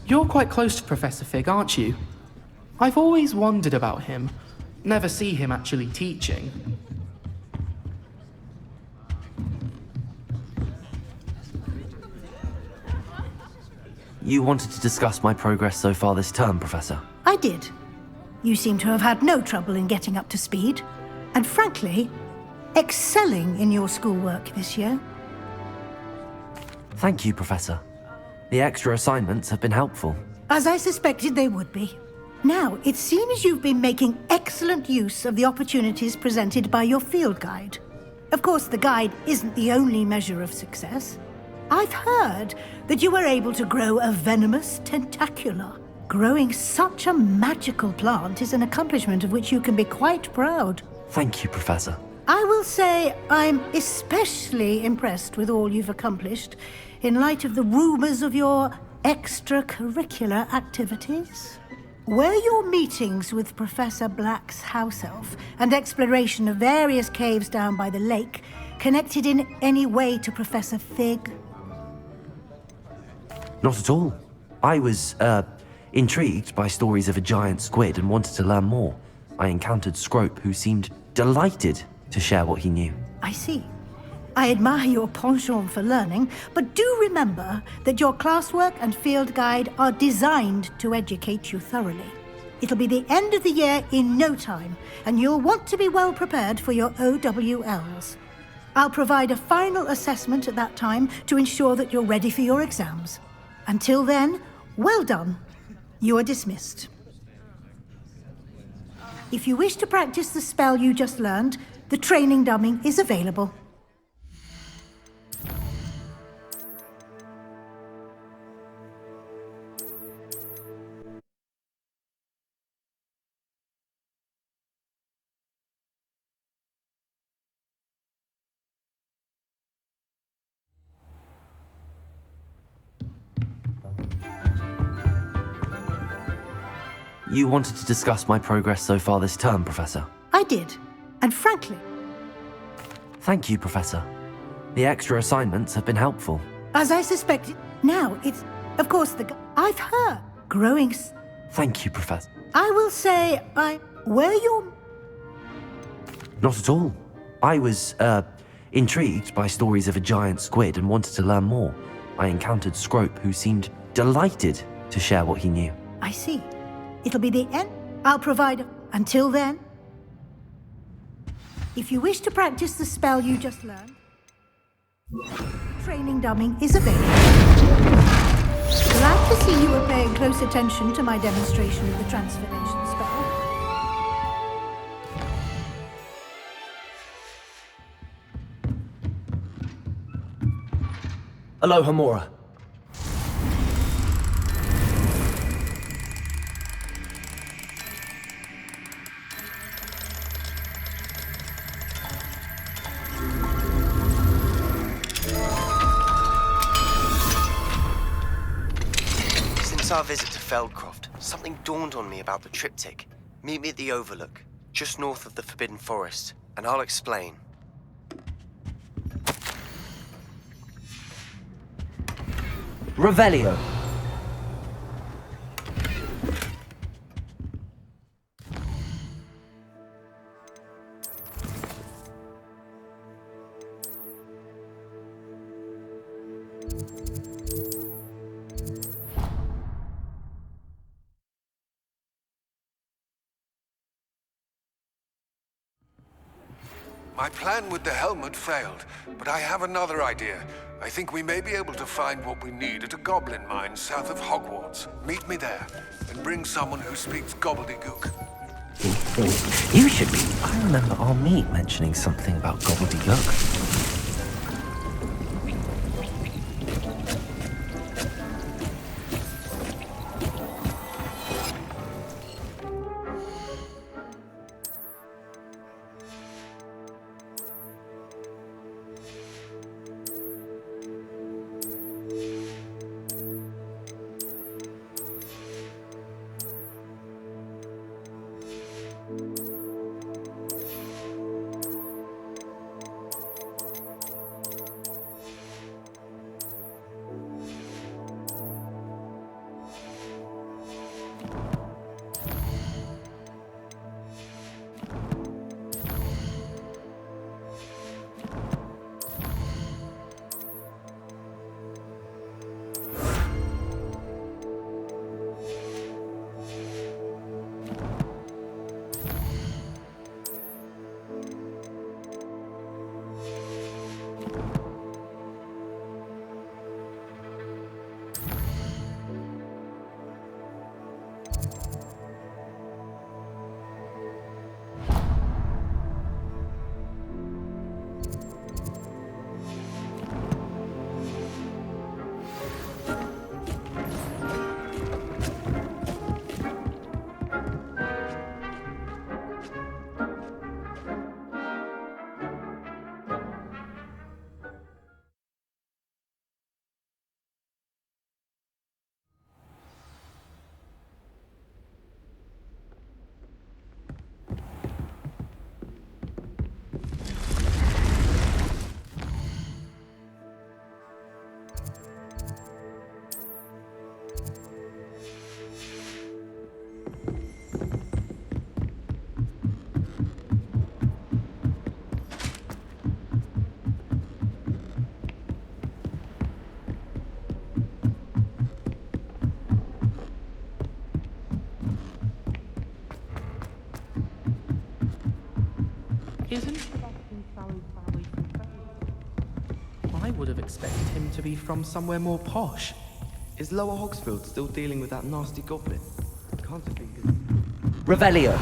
You're quite close to Professor Fig, aren't you? I've always wondered about him. Never see him actually teaching. You wanted to discuss my progress so far this term, Professor? I did. You seem to have had no trouble in getting up to speed. And frankly, excelling in your schoolwork this year. Thank you, Professor. The extra assignments have been helpful. As I suspected they would be. Now, it seems you've been making excellent use of the opportunities presented by your field guide. Of course, the guide isn't the only measure of success. I've heard that you were able to grow a venomous tentacula. Growing such a magical plant is an accomplishment of which you can be quite proud. Thank you, Professor. I will say I'm especially impressed with all you've accomplished in light of the rumors of your extracurricular activities. Were your meetings with Professor Black's house elf and exploration of various caves down by the lake connected in any way to Professor Fig? Not at all. I was, intrigued by stories of a giant squid and wanted to learn more. I encountered Scrope, who seemed delighted to share what he knew. I see. I admire your penchant for learning, but do remember that your classwork and field guide are designed to educate you thoroughly. It'll be the end of the year in no time, and you'll want to be well prepared for your OWLs. I'll provide a final assessment at that time to ensure that you're ready for your exams. Until then, well done. You are dismissed. If you wish to practice the spell you just learned, the training dummy is available. You wanted to discuss my progress so far this term, Professor? I did. And frankly... Thank you, Professor. The extra assignments have been helpful. As I suspected, now it's... Of course, I've heard growing... Thank you, Professor. I will say Were you... Not at all. I was, intrigued by stories of a giant squid and wanted to learn more. I encountered Scrope, who seemed delighted to share what he knew. I see. It'll be the end. I'll provide... Until then... If you wish to practice the spell you just learned, training dummy is available. Glad to see you were paying close attention to my demonstration of the transformation spell. Aloha Mora. Our visit to Feldcroft, something dawned on me about the triptych. Meet me at the Overlook, just north of the Forbidden Forest, and I'll explain. Revelio. My plan with the helmet failed, but I have another idea. I think we may be able to find what we need at a goblin mine south of Hogwarts. Meet me there, and bring someone who speaks gobbledygook. You should be. I remember our meet mentioning something about gobbledygook. Isn't Sebastian Sally's family from Fairfield? I would have expected him to be from somewhere more posh. Is Lower Hogsfield still dealing with that nasty goblin? Can't have been good. Revelio.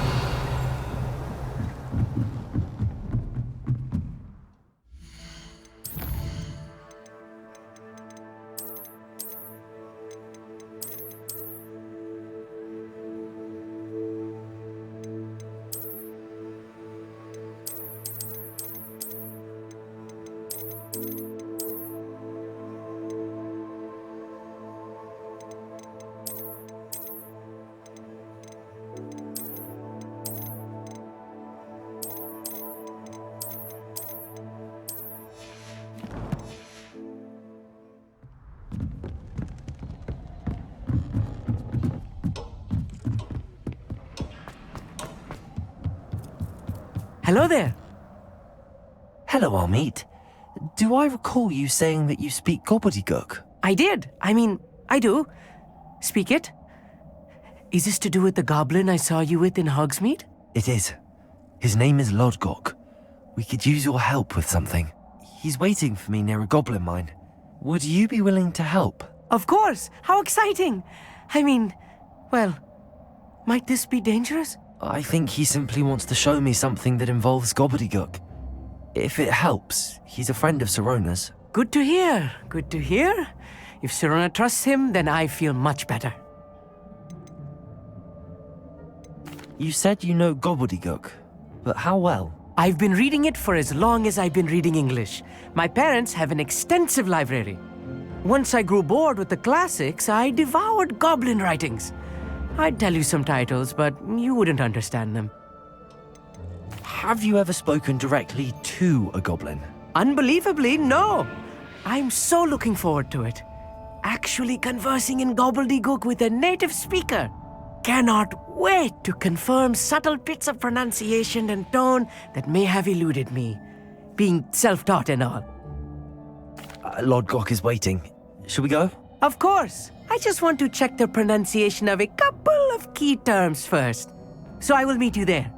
Hello there. Hello, Amit. Do I recall you saying that you speak gobbledygook? I did. I do. Speak it. Is this to do with the goblin I saw you with in Hogsmeade? It is. His name is Lodgok. We could use your help with something. He's waiting for me near a goblin mine. Would you be willing to help? Of course. How exciting. Well, might this be dangerous? I think he simply wants to show me something that involves gobbledygook. If it helps, he's a friend of Sirona's. Good to hear. Good to hear. If Sirona trusts him, then I feel much better. You said you know gobbledygook, but how well? I've been reading it for as long as I've been reading English. My parents have an extensive library. Once I grew bored with the classics, I devoured goblin writings. I'd tell you some titles, but you wouldn't understand them. Have you ever spoken directly to a goblin? Unbelievably, no. I'm so looking forward to it. Actually conversing in gobbledygook with a native speaker. Cannot wait to confirm subtle bits of pronunciation and tone that may have eluded me, being self-taught and all. Lodgok is waiting. Shall we go? Of course. I just want to check the pronunciation of a couple of key terms first. So I will meet you there.